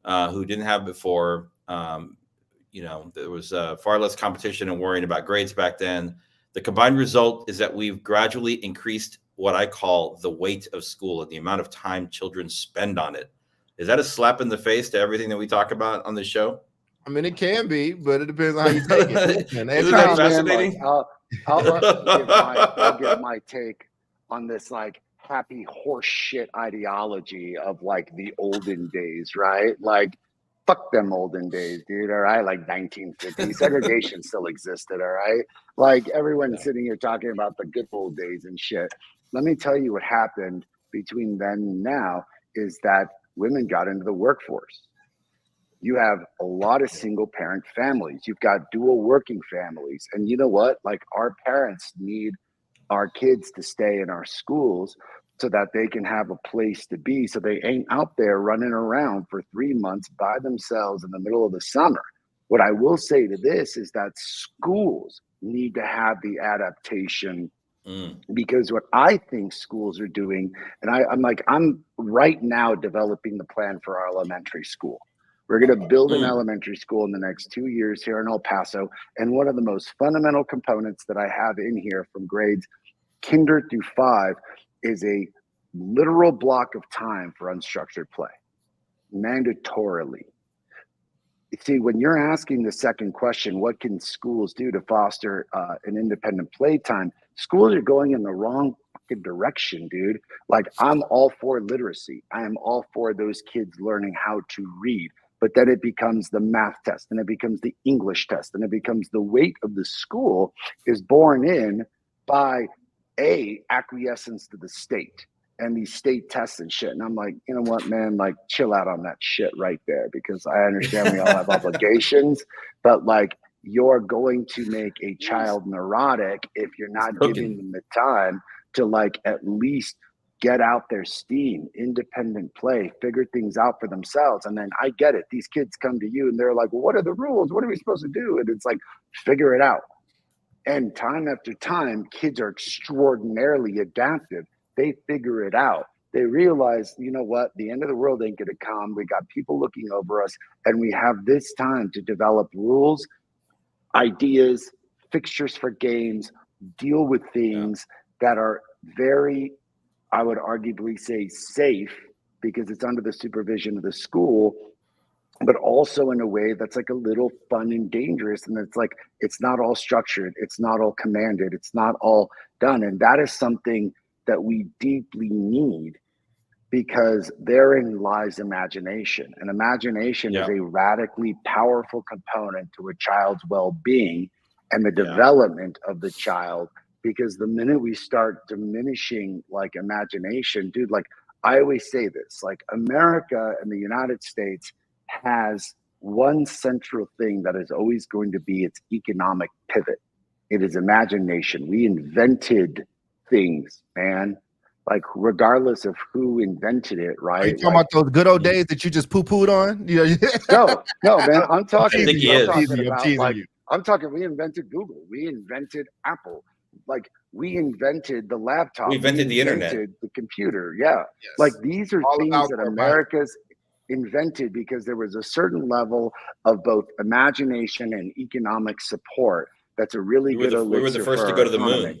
who didn't have before. There was far less competition and worrying about grades back then. The combined result is that we've gradually increased what I call the weight of school and the amount of time children spend on it. Is that a slap in the face to everything that we talk about on this show?
I mean, it can be, but it depends on how you take it.
Isn't that fascinating?
I'll give my take on this like happy horse shit ideology of like the olden days, right? Like, fuck them olden days, dude. All right, like 1950, segregation still existed. All right, like everyone's sitting here talking about the good old days and shit. Let me tell you what happened between then and now is that women got into the workforce. You have a lot of single parent families. You've got dual working families. And you know what? Like our parents need our kids to stay in our schools so that they can have a place to be. So they ain't out there running around for 3 months by themselves in the middle of the summer. What I will say to this is that schools need to have the adaptation because what I think schools are doing, and I'm right now developing the plan for our elementary school. We're going to build an elementary school in the next 2 years here in El Paso. And one of the most fundamental components that I have in here from grades kinder through 5 is a literal block of time for unstructured play, mandatorily. You see, when you're asking the second question, what can schools do to foster an independent playtime? Schools are going in the wrong fucking direction, dude. Like, I'm all for literacy. I am all for those kids learning how to read. But then it becomes the math test, and it becomes the English test, and it becomes the weight of the school is borne in by acquiescence to the state and these state tests and shit. And I'm like, you know what, man, like chill out on that shit right there, because I understand we all have obligations, but like you're going to make a child neurotic if you're not giving them the time to like at least get out their steam, independent play, figure things out for themselves. And then I get it. These kids come to you and they're like, well, what are the rules? What are we supposed to do? And it's like, figure it out. And time after time, kids are extraordinarily adaptive. They figure it out. They realize, you know what, the end of the world ain't going to come. We got people looking over us, and we have this time to develop rules, ideas, fixtures for games, deal with things that are very, I would arguably say, safe because it's under the supervision of the school, but also in a way that's like a little fun and dangerous. And it's like, it's not all structured. It's not all commanded. It's not all done. And that is something that we deeply need, because therein lies imagination. And imagination is a radically powerful component to a child's well-being and the development of the child. Because the minute we start diminishing like imagination, dude, like I always say this, like America and the United States has one central thing that is always going to be its economic pivot. It is imagination. We invented things, man. Like regardless of who invented it, right?
Are you talking about those good old days that you just poo-pooed on? You know?
No, man. I'm talking.
I'm
talking. We invented Google. We invented Apple. Like we invented the laptop.
We invented the internet,
the computer. Yeah, yes. Like these are things that America's invented because there was a certain level of both imagination and economic support. That's a really good elixir.
We were the first to go to the moon.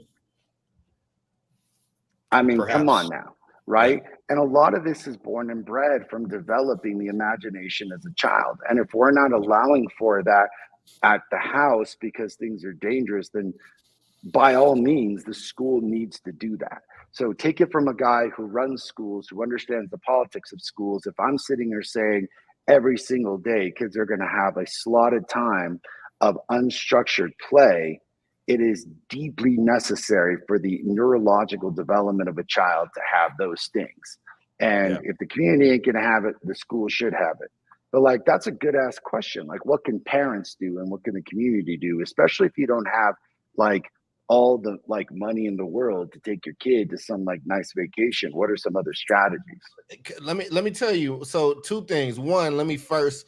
I mean, come on now, right? And a lot of this is born and bred from developing the imagination as a child. And if we're not allowing for that at the house because things are dangerous, then by all means, the school needs to do that. So take it from a guy who runs schools, who understands the politics of schools. If I'm sitting there saying every single day kids are going to have a slotted time of unstructured play, it is deeply necessary for the neurological development of a child to have those things. And if the community ain't going to have it, the school should have it. But like, that's a good ass question. Like, what can parents do and what can the community do, especially if you don't have like all the like money in the world to take your kid to some like nice vacation? What are some other strategies?
Let me tell you. So 2 things. One, let me first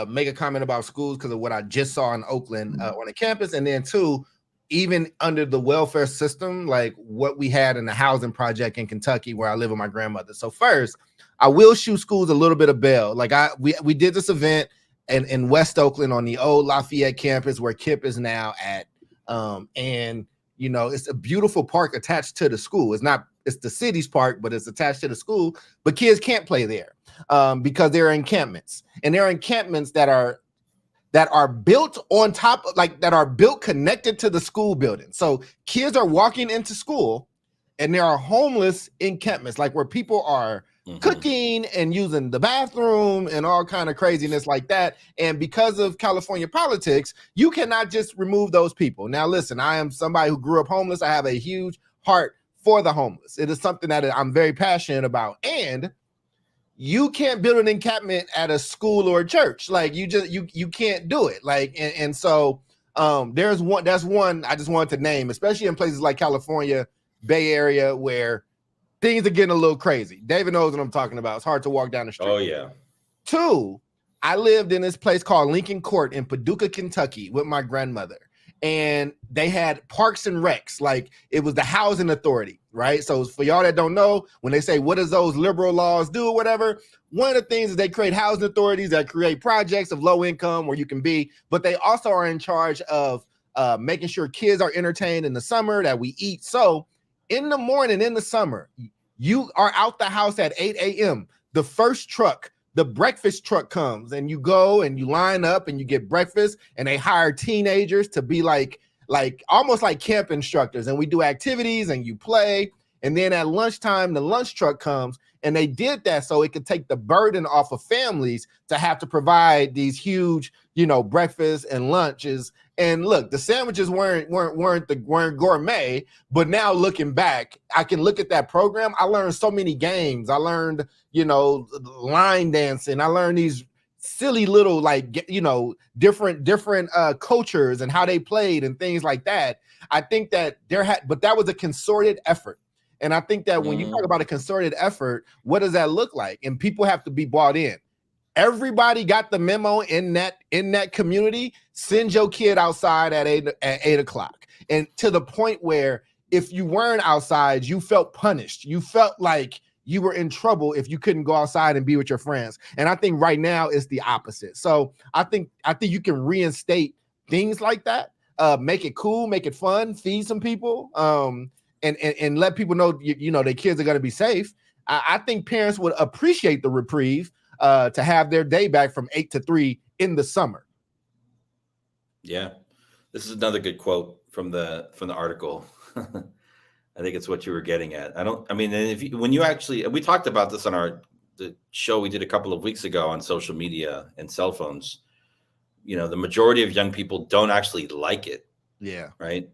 make a comment about schools because of what I just saw in Oakland on the campus. And then 2, even under the welfare system, like what we had in the housing project in Kentucky where I live with my grandmother. So first, I will shoot schools a little bit of bail. Like we did this event in West Oakland on the old Lafayette campus where KIPP is now at. And you know, it's a beautiful park attached to the school. It's the city's park, but it's attached to the school. But kids can't play there because there are encampments, and there are encampments that that are built on top, like that are built connected to the school building. So kids are walking into school and there are homeless encampments, like where people are cooking and using the bathroom and all kind of craziness like that. And because of California politics, you cannot just remove those people. Now, listen, I am somebody who grew up homeless. I have a huge heart for the homeless. It is something that I'm very passionate about. And you can't build an encampment at a school or a church. Like you can't do it. Like, and so that's one I just wanted to name, especially in places like California, Bay Area, where things are getting a little crazy. David knows what I'm talking about. It's hard to walk down the street.
Oh yeah.
2, I lived in this place called Lincoln Court in Paducah, Kentucky with my grandmother. And they had parks and recs, like it was the housing authority, right? So for y'all that don't know, when they say, what does those liberal laws do or whatever, one of the things is they create housing authorities that create projects of low income where you can be, but they also are in charge of making sure kids are entertained in the summer, that we eat. So in the morning, in the summer, you are out the house at 8 a.m. The first truck, the breakfast truck comes and you go and you line up and you get breakfast, and they hire teenagers to be like almost like camp instructors. And we do activities and you play. And then at lunchtime, the lunch truck comes, and they did that so it could take the burden off of families to have to provide these huge, breakfasts and lunches. And look, the sandwiches weren't gourmet, but now looking back, I can look at that program. I learned so many games. I learned, line dancing. I learned these silly little, different cultures and how they played and things like that. I think that but that was a concerted effort. And I think that when you talk about a concerted effort, what does that look like? And people have to be bought in. Everybody got the memo in that community. Send your kid outside at 8 o'clock. And to the point where if you weren't outside, you felt punished. You felt like you were in trouble if you couldn't go outside and be with your friends. And I think right now it's the opposite. So I think you can reinstate things like that, make it cool, make it fun, feed some people, and let people know, their kids are going to be safe. I think parents would appreciate the reprieve to have their day back from 8 to 3 in the summer.
Yeah, this is another good quote from the article. I think it's what you were getting at. We talked about this on the show we did a couple of weeks ago on social media and cell phones. The majority of young people don't actually like it.
Yeah.
Right.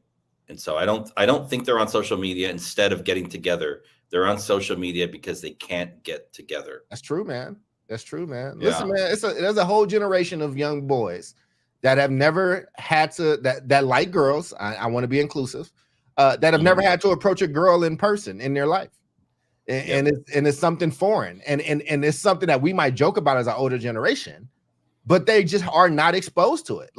And so I don't think they're on social media instead of getting together. They're on social media because they can't get together.
That's true, man. That's true, man.
Yeah.
Listen, man, there's a whole generation of young boys that have never had to that like girls. I want to be inclusive. That have never had to approach a girl in person in their life, and it's something foreign, and it's something that we might joke about as an older generation, but they just are not exposed to it.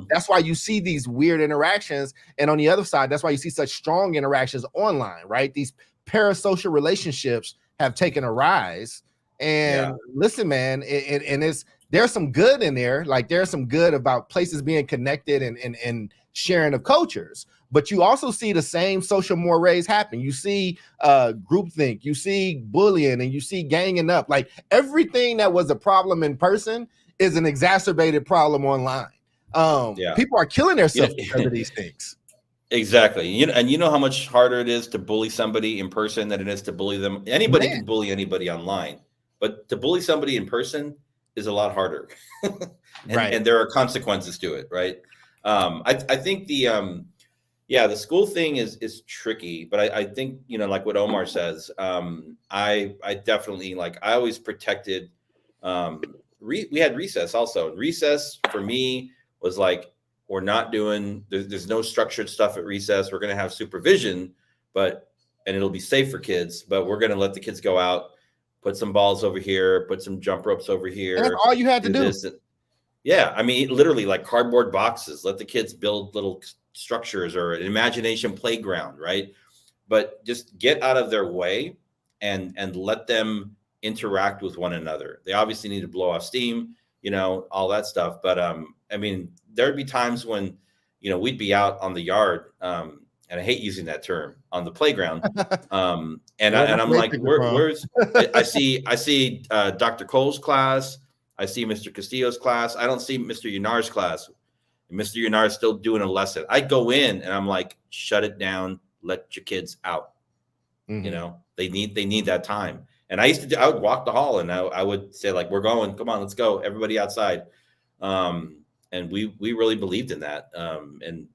That's why you see these weird interactions, and on the other side, that's why you see such strong interactions online, right? These parasocial relationships have taken a rise. And listen, man, there's some good in there. Like there's some good about places being connected and sharing of cultures. But you also see the same social mores happen. You see groupthink, you see bullying, and you see ganging up. Like everything that was a problem in person is an exacerbated problem online. People are killing themselves because of these things.
Exactly. And you know how much harder it is to bully somebody in person than it is to bully them. Anybody can bully anybody online, but to bully somebody in person is a lot harder. And there are consequences to it, right? I think the school thing is tricky, but I think, like what Omar says, I definitely, I always protected, we had recess also. Recess for me was there's no structured stuff at recess. We're going to have supervision, and it'll be safe for kids, but we're going to let the kids go out, put some balls over here, put some jump ropes over here.
And that's all you had to do.
Yeah. I mean, literally like cardboard boxes, let the kids build little structures or an imagination playground, right? But just get out of their way and let them interact with one another. They obviously need to blow off steam, all that stuff. But there'd be times when, we'd be out on the yard, and I hate using that term, on the playground. And I'm like, where's I see Dr. Cole's class. I see Mr. Castillo's class. I don't see Mr. Yunar's class. Mr. Yunar is still doing a lesson. I go in and I'm like, shut it down. Let your kids out.
Mhm.
You know, they need that time. And I would walk the hall and I would say like, we're going, come on, let's go. Everybody outside. And we really believed in that. And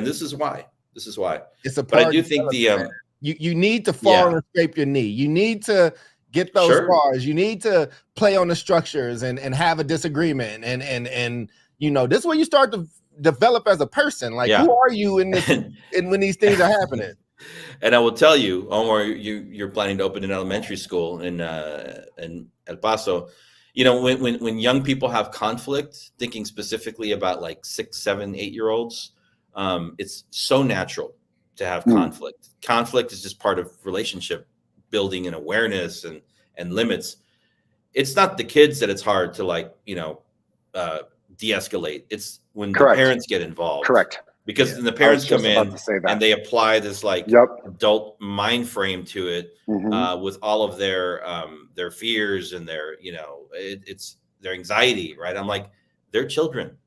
this is why.
It's a
But I
part
do
of
think
development. You need to fall and scrape your knee. You need to get those
Sure.
scars. You need to play on the structures and have a disagreement. And you know, this is where you start to develop as a person. Like,
Yeah.
who are you in this and when these things are happening?
And I will tell you, Omar, you're planning to open an elementary school in El Paso. You know, when young people have conflict, thinking specifically about like 6, 7, 8-year-olds, it's so natural to have conflict. Conflict is just part of relationship building and awareness and limits. It's not the kids that it's hard to like, you know, de-escalate. It's when
Correct.
the parents get involved.
Correct.
Because then the parents come in
to say that.
and they apply this like
Yep.
adult mind frame to it,
Mhm.
with all of their fears and their, you know, it's their anxiety, right? I'm like, they're children.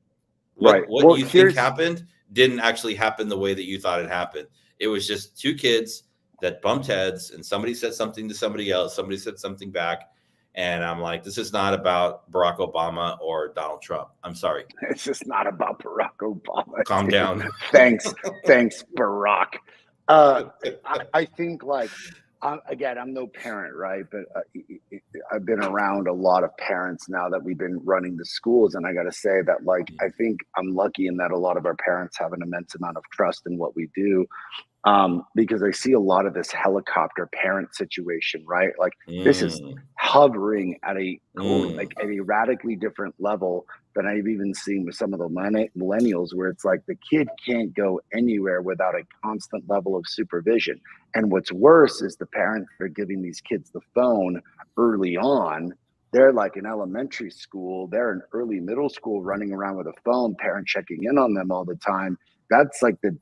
Right.
What
Well,
you think
here's-
happened didn't actually happen the way that you thought it happened. It was just two kids that bumped heads and somebody said something to somebody else. Somebody said something back. And I'm like, this is not about Barack Obama or Donald Trump. I'm sorry.
It's just not about Barack Obama.
Calm
dude.
down.
Thanks, Barack. I think like, again, I'm no parent, right? But I've been around a lot of parents now that we've been running the schools, and I got to say that, like, I think I'm lucky in that a lot of our parents have an immense amount of trust in what we do, because I see a lot of this helicopter parent situation, right? Like, this is hovering at a like at a radically different level than I've even seen with some of the millennials, where it's like the kid can't go anywhere without a constant level of supervision. And what's worse is the parents that are giving these kids the phone early on. They're like in elementary school, they're in early middle school running around with a phone, parent checking in on them all the time. That's like that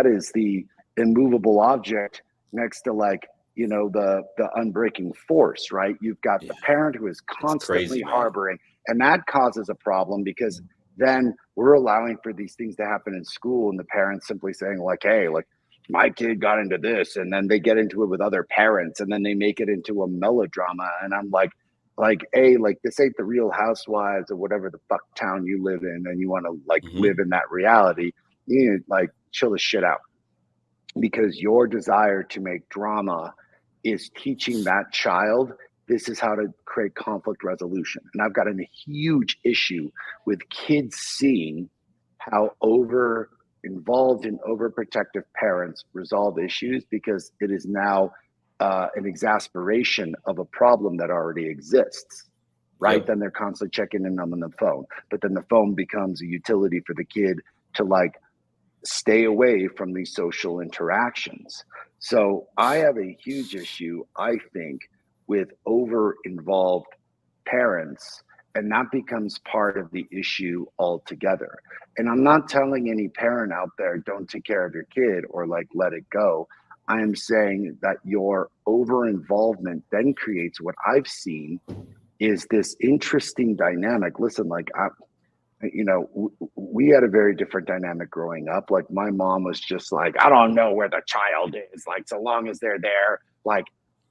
is the immovable object next to, like, you know, the unbreaking force, right? You've got the parent who is constantly
crazy, man.
harboring, and that causes a problem because then we're allowing for these things to happen in school, and the parents simply saying like, hey, like, my kid got into this, and then they get into it with other parents, and then they make it into a melodrama. And I'm like, hey, like, this ain't the Real Housewives or whatever the fuck town you live in, and you want to like live in that reality. You need to like chill the shit out, because your desire to make drama is teaching that child this is how to create conflict resolution. And I've got a huge issue with kids seeing how involved in overprotective parents resolve issues, because it is now an exasperation of a problem that already exists, right?
Yep.
Then they're constantly checking in on the phone, but then the phone becomes a utility for the kid to like stay away from these social interactions. So I have a huge issue, I think, with over-involved parents, and that becomes part of the issue altogether. And I'm not telling any parent out there, don't take care of your kid or like let it go. I am saying that your over-involvement then creates what I've seen is this interesting dynamic. Listen, like, we had a very different dynamic growing up. Like, my mom was just like, I don't know where the child is. Like, so long as they're there, like,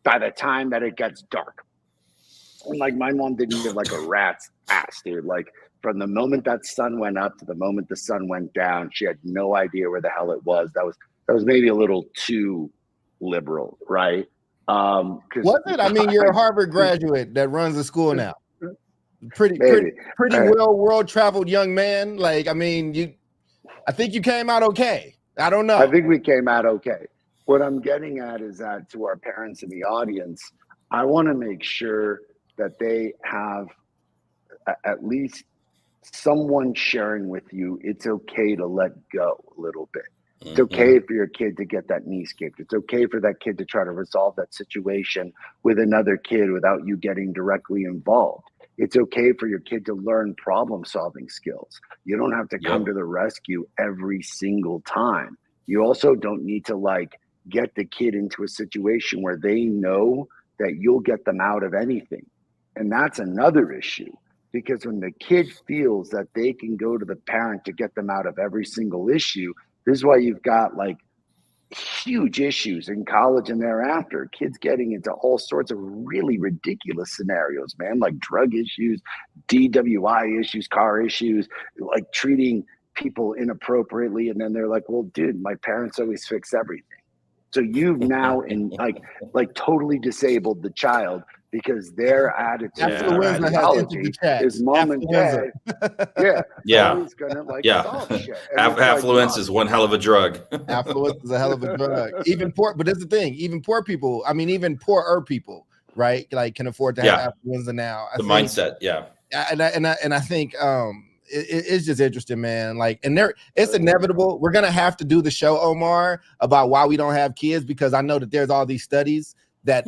by the time that it gets dark. And like, my mom didn't give like a rat's ass, dude. Like, from the moment that sun went up to the moment the sun went down, she had no idea where the hell it was. That was maybe a little too liberal, right? Was
it? I mean, you're a Harvard graduate that runs the school now. Pretty
Right.
well world-traveled young man. Like, I mean, I think you came out okay. I don't know.
I think we came out okay. What I'm getting at is that, to our parents in the audience, I want to make sure that they have at least someone sharing with you it's okay to let go a little bit. It's okay for your kid to get that knee scaped. It's okay for that kid to try to resolve that situation with another kid without you getting directly involved. It's okay for your kid to learn problem-solving skills. You don't have to come to the rescue every single time. You also don't need to like get the kid into a situation where they know that you'll get them out of anything. And that's another issue, because when the kid feels that they can go to the parent to get them out of every single issue, this is why you've got like huge issues in college and thereafter. Kids getting into all sorts of really ridiculous scenarios, man, like drug issues, DWI issues, car issues, like treating people inappropriately. And then they're like, well, dude, my parents always fix everything. So you've now like totally disabled the child because their attitude
Affluenza has entered the chat.
is mom and dad. Always gonna like solve shit.
Affluence is one hell of a drug.
Affluence is a hell of a drug. Even poor, but that's the thing. Even poor people, I mean, even poorer people, right? Like can afford to have affluenza now. I think,
mindset,
and I think it's just interesting, man. Like, and it's inevitable. We're gonna have to do the show, Omar, about why we don't have kids, because I know that there's all these studies that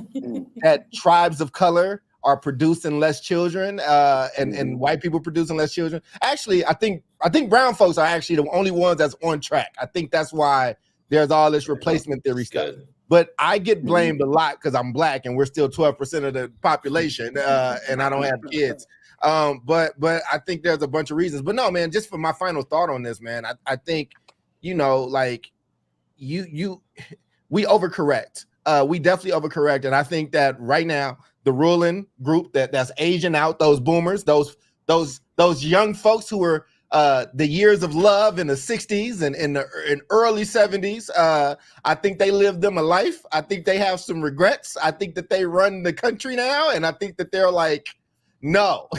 tribes of color are producing less children, and white people producing less children. Actually, I think brown folks are actually the only ones that's on track. I think that's why there's all this replacement theory stuff. But I get blamed a lot because I'm black and we're still 12% of the population, and I don't have kids. But I think there's a bunch of reasons. But no, man, just for my final thought on this, man, I think, like we overcorrect. We definitely overcorrect. And I think that right now, the ruling group that's aging out those boomers, those young folks who were the years of love in the 60s and in early 70s, I think they lived them a life. I think they have some regrets. I think that they run the country now. And I think that they're like, no,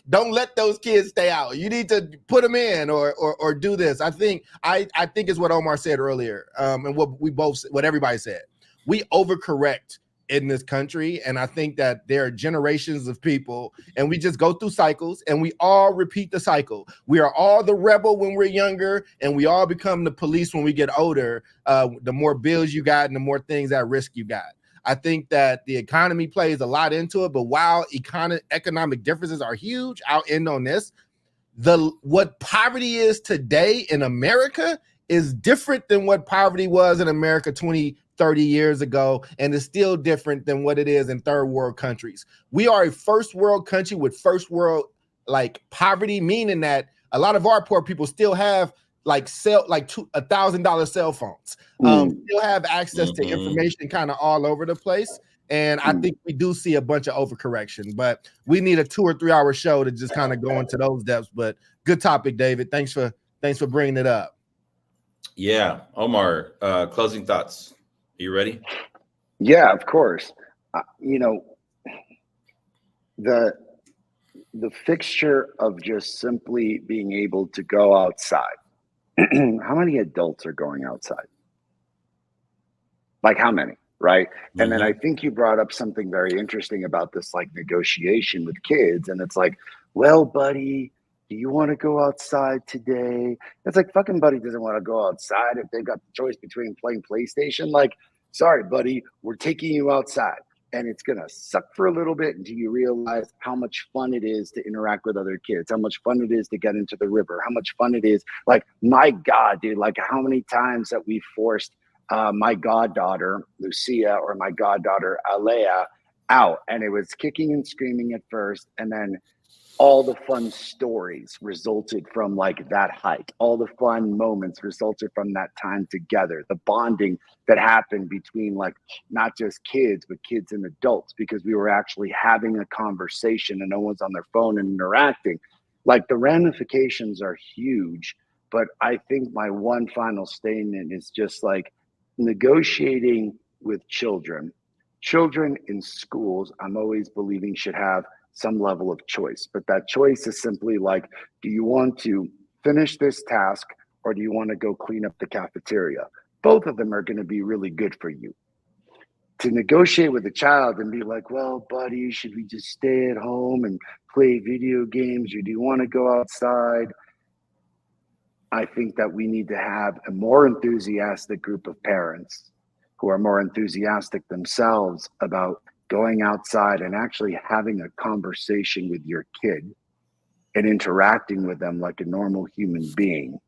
don't let those kids stay out. You need to put them in or do this. I think is what Omar said earlier, and what everybody said. We overcorrect in this country, and I think that there are generations of people, and we just go through cycles, and we all repeat the cycle. We are all the rebel when we're younger, and we all become the police when we get older. The more bills you got, and the more things at risk you got. I think that the economy plays a lot into it, but while economic differences are huge, I'll end on this. What poverty is today in America is different than what poverty was in America 20, 30 years ago, and is still different than what it is in third world countries. We are a first world country with first world like poverty, meaning that a lot of our poor people still have like $1,000 cell phones, still have access to information kind of all over the place. And I think we do see a bunch of overcorrection, but we need a 2 or 3 hour show to just kind of go into those depths. But good topic, David. Thanks for bringing it up.
Yeah, Omar, closing thoughts. Are you ready?
Yeah, of course. The fixture of just simply being able to go outside. How many adults are going outside? Like how many, right? And then I think you brought up something very interesting about this like negotiation with kids. And it's like, well, buddy, do you want to go outside today? It's like fucking buddy doesn't want to go outside if they've got the choice between playing PlayStation. Like, sorry, buddy, we're taking you outside. And it's going to suck for a little bit until you realize how much fun it is to interact with other kids, how much fun it is to get into the river, how much fun it is. Like, my God, dude, like how many times that we forced my goddaughter, Lucia, or my goddaughter, Alea, out. And it was kicking and screaming at first. And then all the fun stories resulted from like that hike. All the fun moments resulted from that time together. The bonding that happened between like not just kids, but kids and adults, because we were actually having a conversation and no one's on their phone and interacting. Like the ramifications are huge. But I think my one final statement is just like negotiating with children. Children in schools, I'm always believing should have some level of choice, but that choice is simply like, do you want to finish this task or do you want to go clean up the cafeteria? Both of them are going to be really good for you. To negotiate with a child and be like, well, buddy, should we just stay at home and play video games, or do you want to go outside? I think that we need to have a more enthusiastic group of parents who are more enthusiastic themselves about going outside and actually having a conversation with your kid and interacting with them like a normal human being,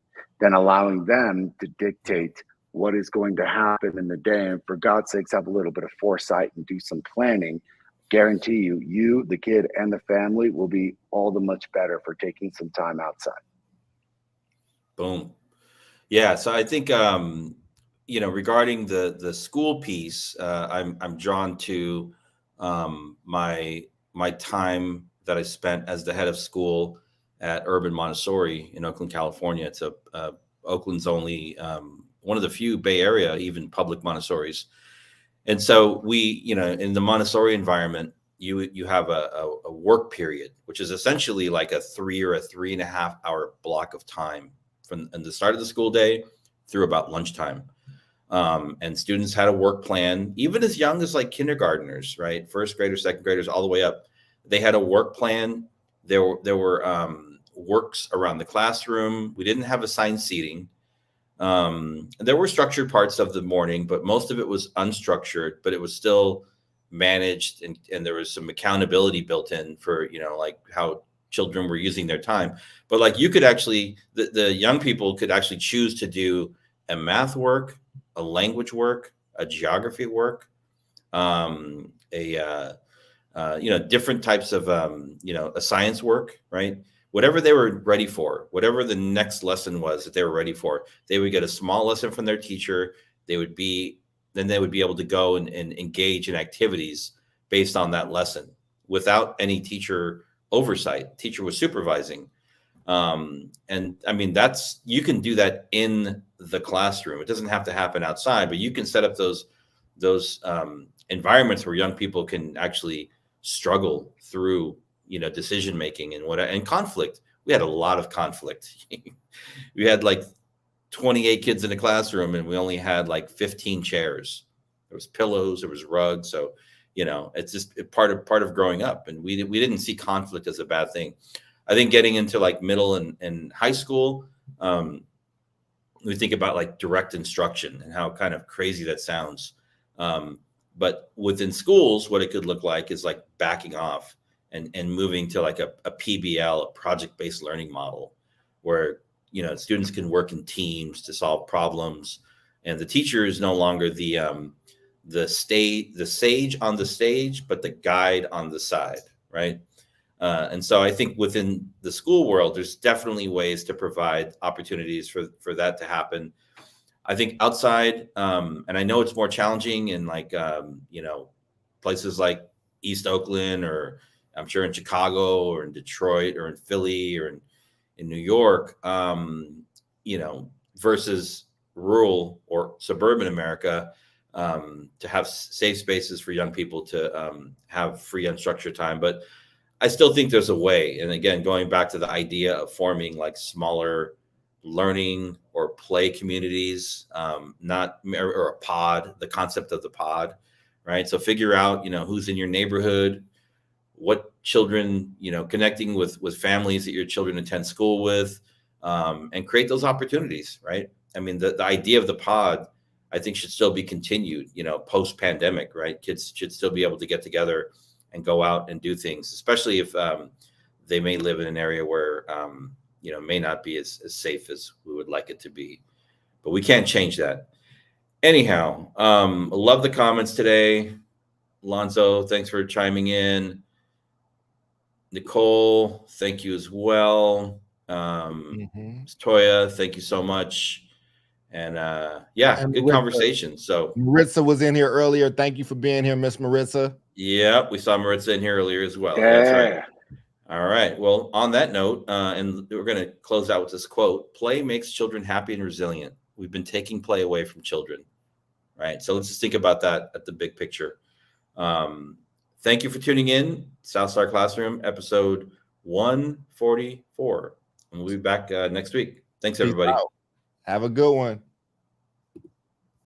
than allowing them to dictate what is going to happen in the day. And for God's sakes, have a little bit of foresight and do some planning guarantee you, the kid, and the family will be all the much better for taking some time outside.
Boom. Yeah. So I think, regarding the school piece, I'm drawn to my time that I spent as the head of school at Urban Montessori in Oakland, California. It's Oakland's only one of the few Bay Area even public Montessoris. And so we, in the Montessori environment, you have a work period, which is essentially like a 3 or 3.5 hour block of time from the start of the school day through about lunchtime. And students had a work plan, even as young as like kindergartners, right? First graders, second graders, all the way up. They had a work plan. There were works around the classroom. We didn't have assigned seating. There were structured parts of the morning, but most of it was unstructured, but it was still managed, and there was some accountability built in for, like how children were using their time. But like you could actually, the young people could actually choose to do a math work, a language work, a geography work, different types of, a science work, right? Whatever they were ready for, whatever the next lesson was that they were ready for, they would get a small lesson from their teacher. Then they would be able to go and engage in activities based on that lesson without any teacher oversight. Teacher was supervising. And I mean, you can do that in the classroom. It doesn't have to happen outside, but you can set up those environments where young people can actually struggle through, decision making and conflict. We had a lot of conflict. We had like 28 kids in a classroom, and we only had like 15 chairs. There was pillows, there was rugs. So, it's just part of growing up, and we didn't see conflict as a bad thing. I think getting into like middle and high school, we think about like direct instruction and how kind of crazy that sounds. But within schools, what it could look like is like backing off and moving to like a PBL, a project-based learning model, where, students can work in teams to solve problems. And the teacher is no longer the sage on the stage, but the guide on the side, right? And so I think within the school world, there's definitely ways to provide opportunities for that to happen. I think outside, and I know it's more challenging in like, places like East Oakland, or I'm sure in Chicago or in Detroit or in Philly or in New York, versus rural or suburban America, to have safe spaces for young people to have free unstructured time. But I still think there's a way. And again, going back to the idea of forming like smaller learning or play communities, or a pod, the concept of the pod, right? So figure out, who's in your neighborhood, what children, connecting with families that your children attend school with, and create those opportunities, right? I mean, the idea of the pod, I think, should still be continued, post pandemic, right? Kids should still be able to get together and go out and do things, especially if they may live in an area where, may not be as safe as we would like it to be. But we can't change that. Anyhow, love the comments today. Lonzo, thanks for chiming in. Nicole, thank you as well. Toya, thank you so much. And and good conversation. So
Maritza was in here earlier. Thank you for being here, Miss Maritza.
Yeah, we saw Maritza in here earlier as well.
Yeah.
That's right. All right. Well, on that note, and we're going to close out with this quote: "Play makes children happy and resilient. We've been taking play away from children." Right. So let's just think about that at the big picture. Thank you for tuning in. South Star Classroom, episode 144. And we'll be back next week. Thanks, everybody.
Have a good one.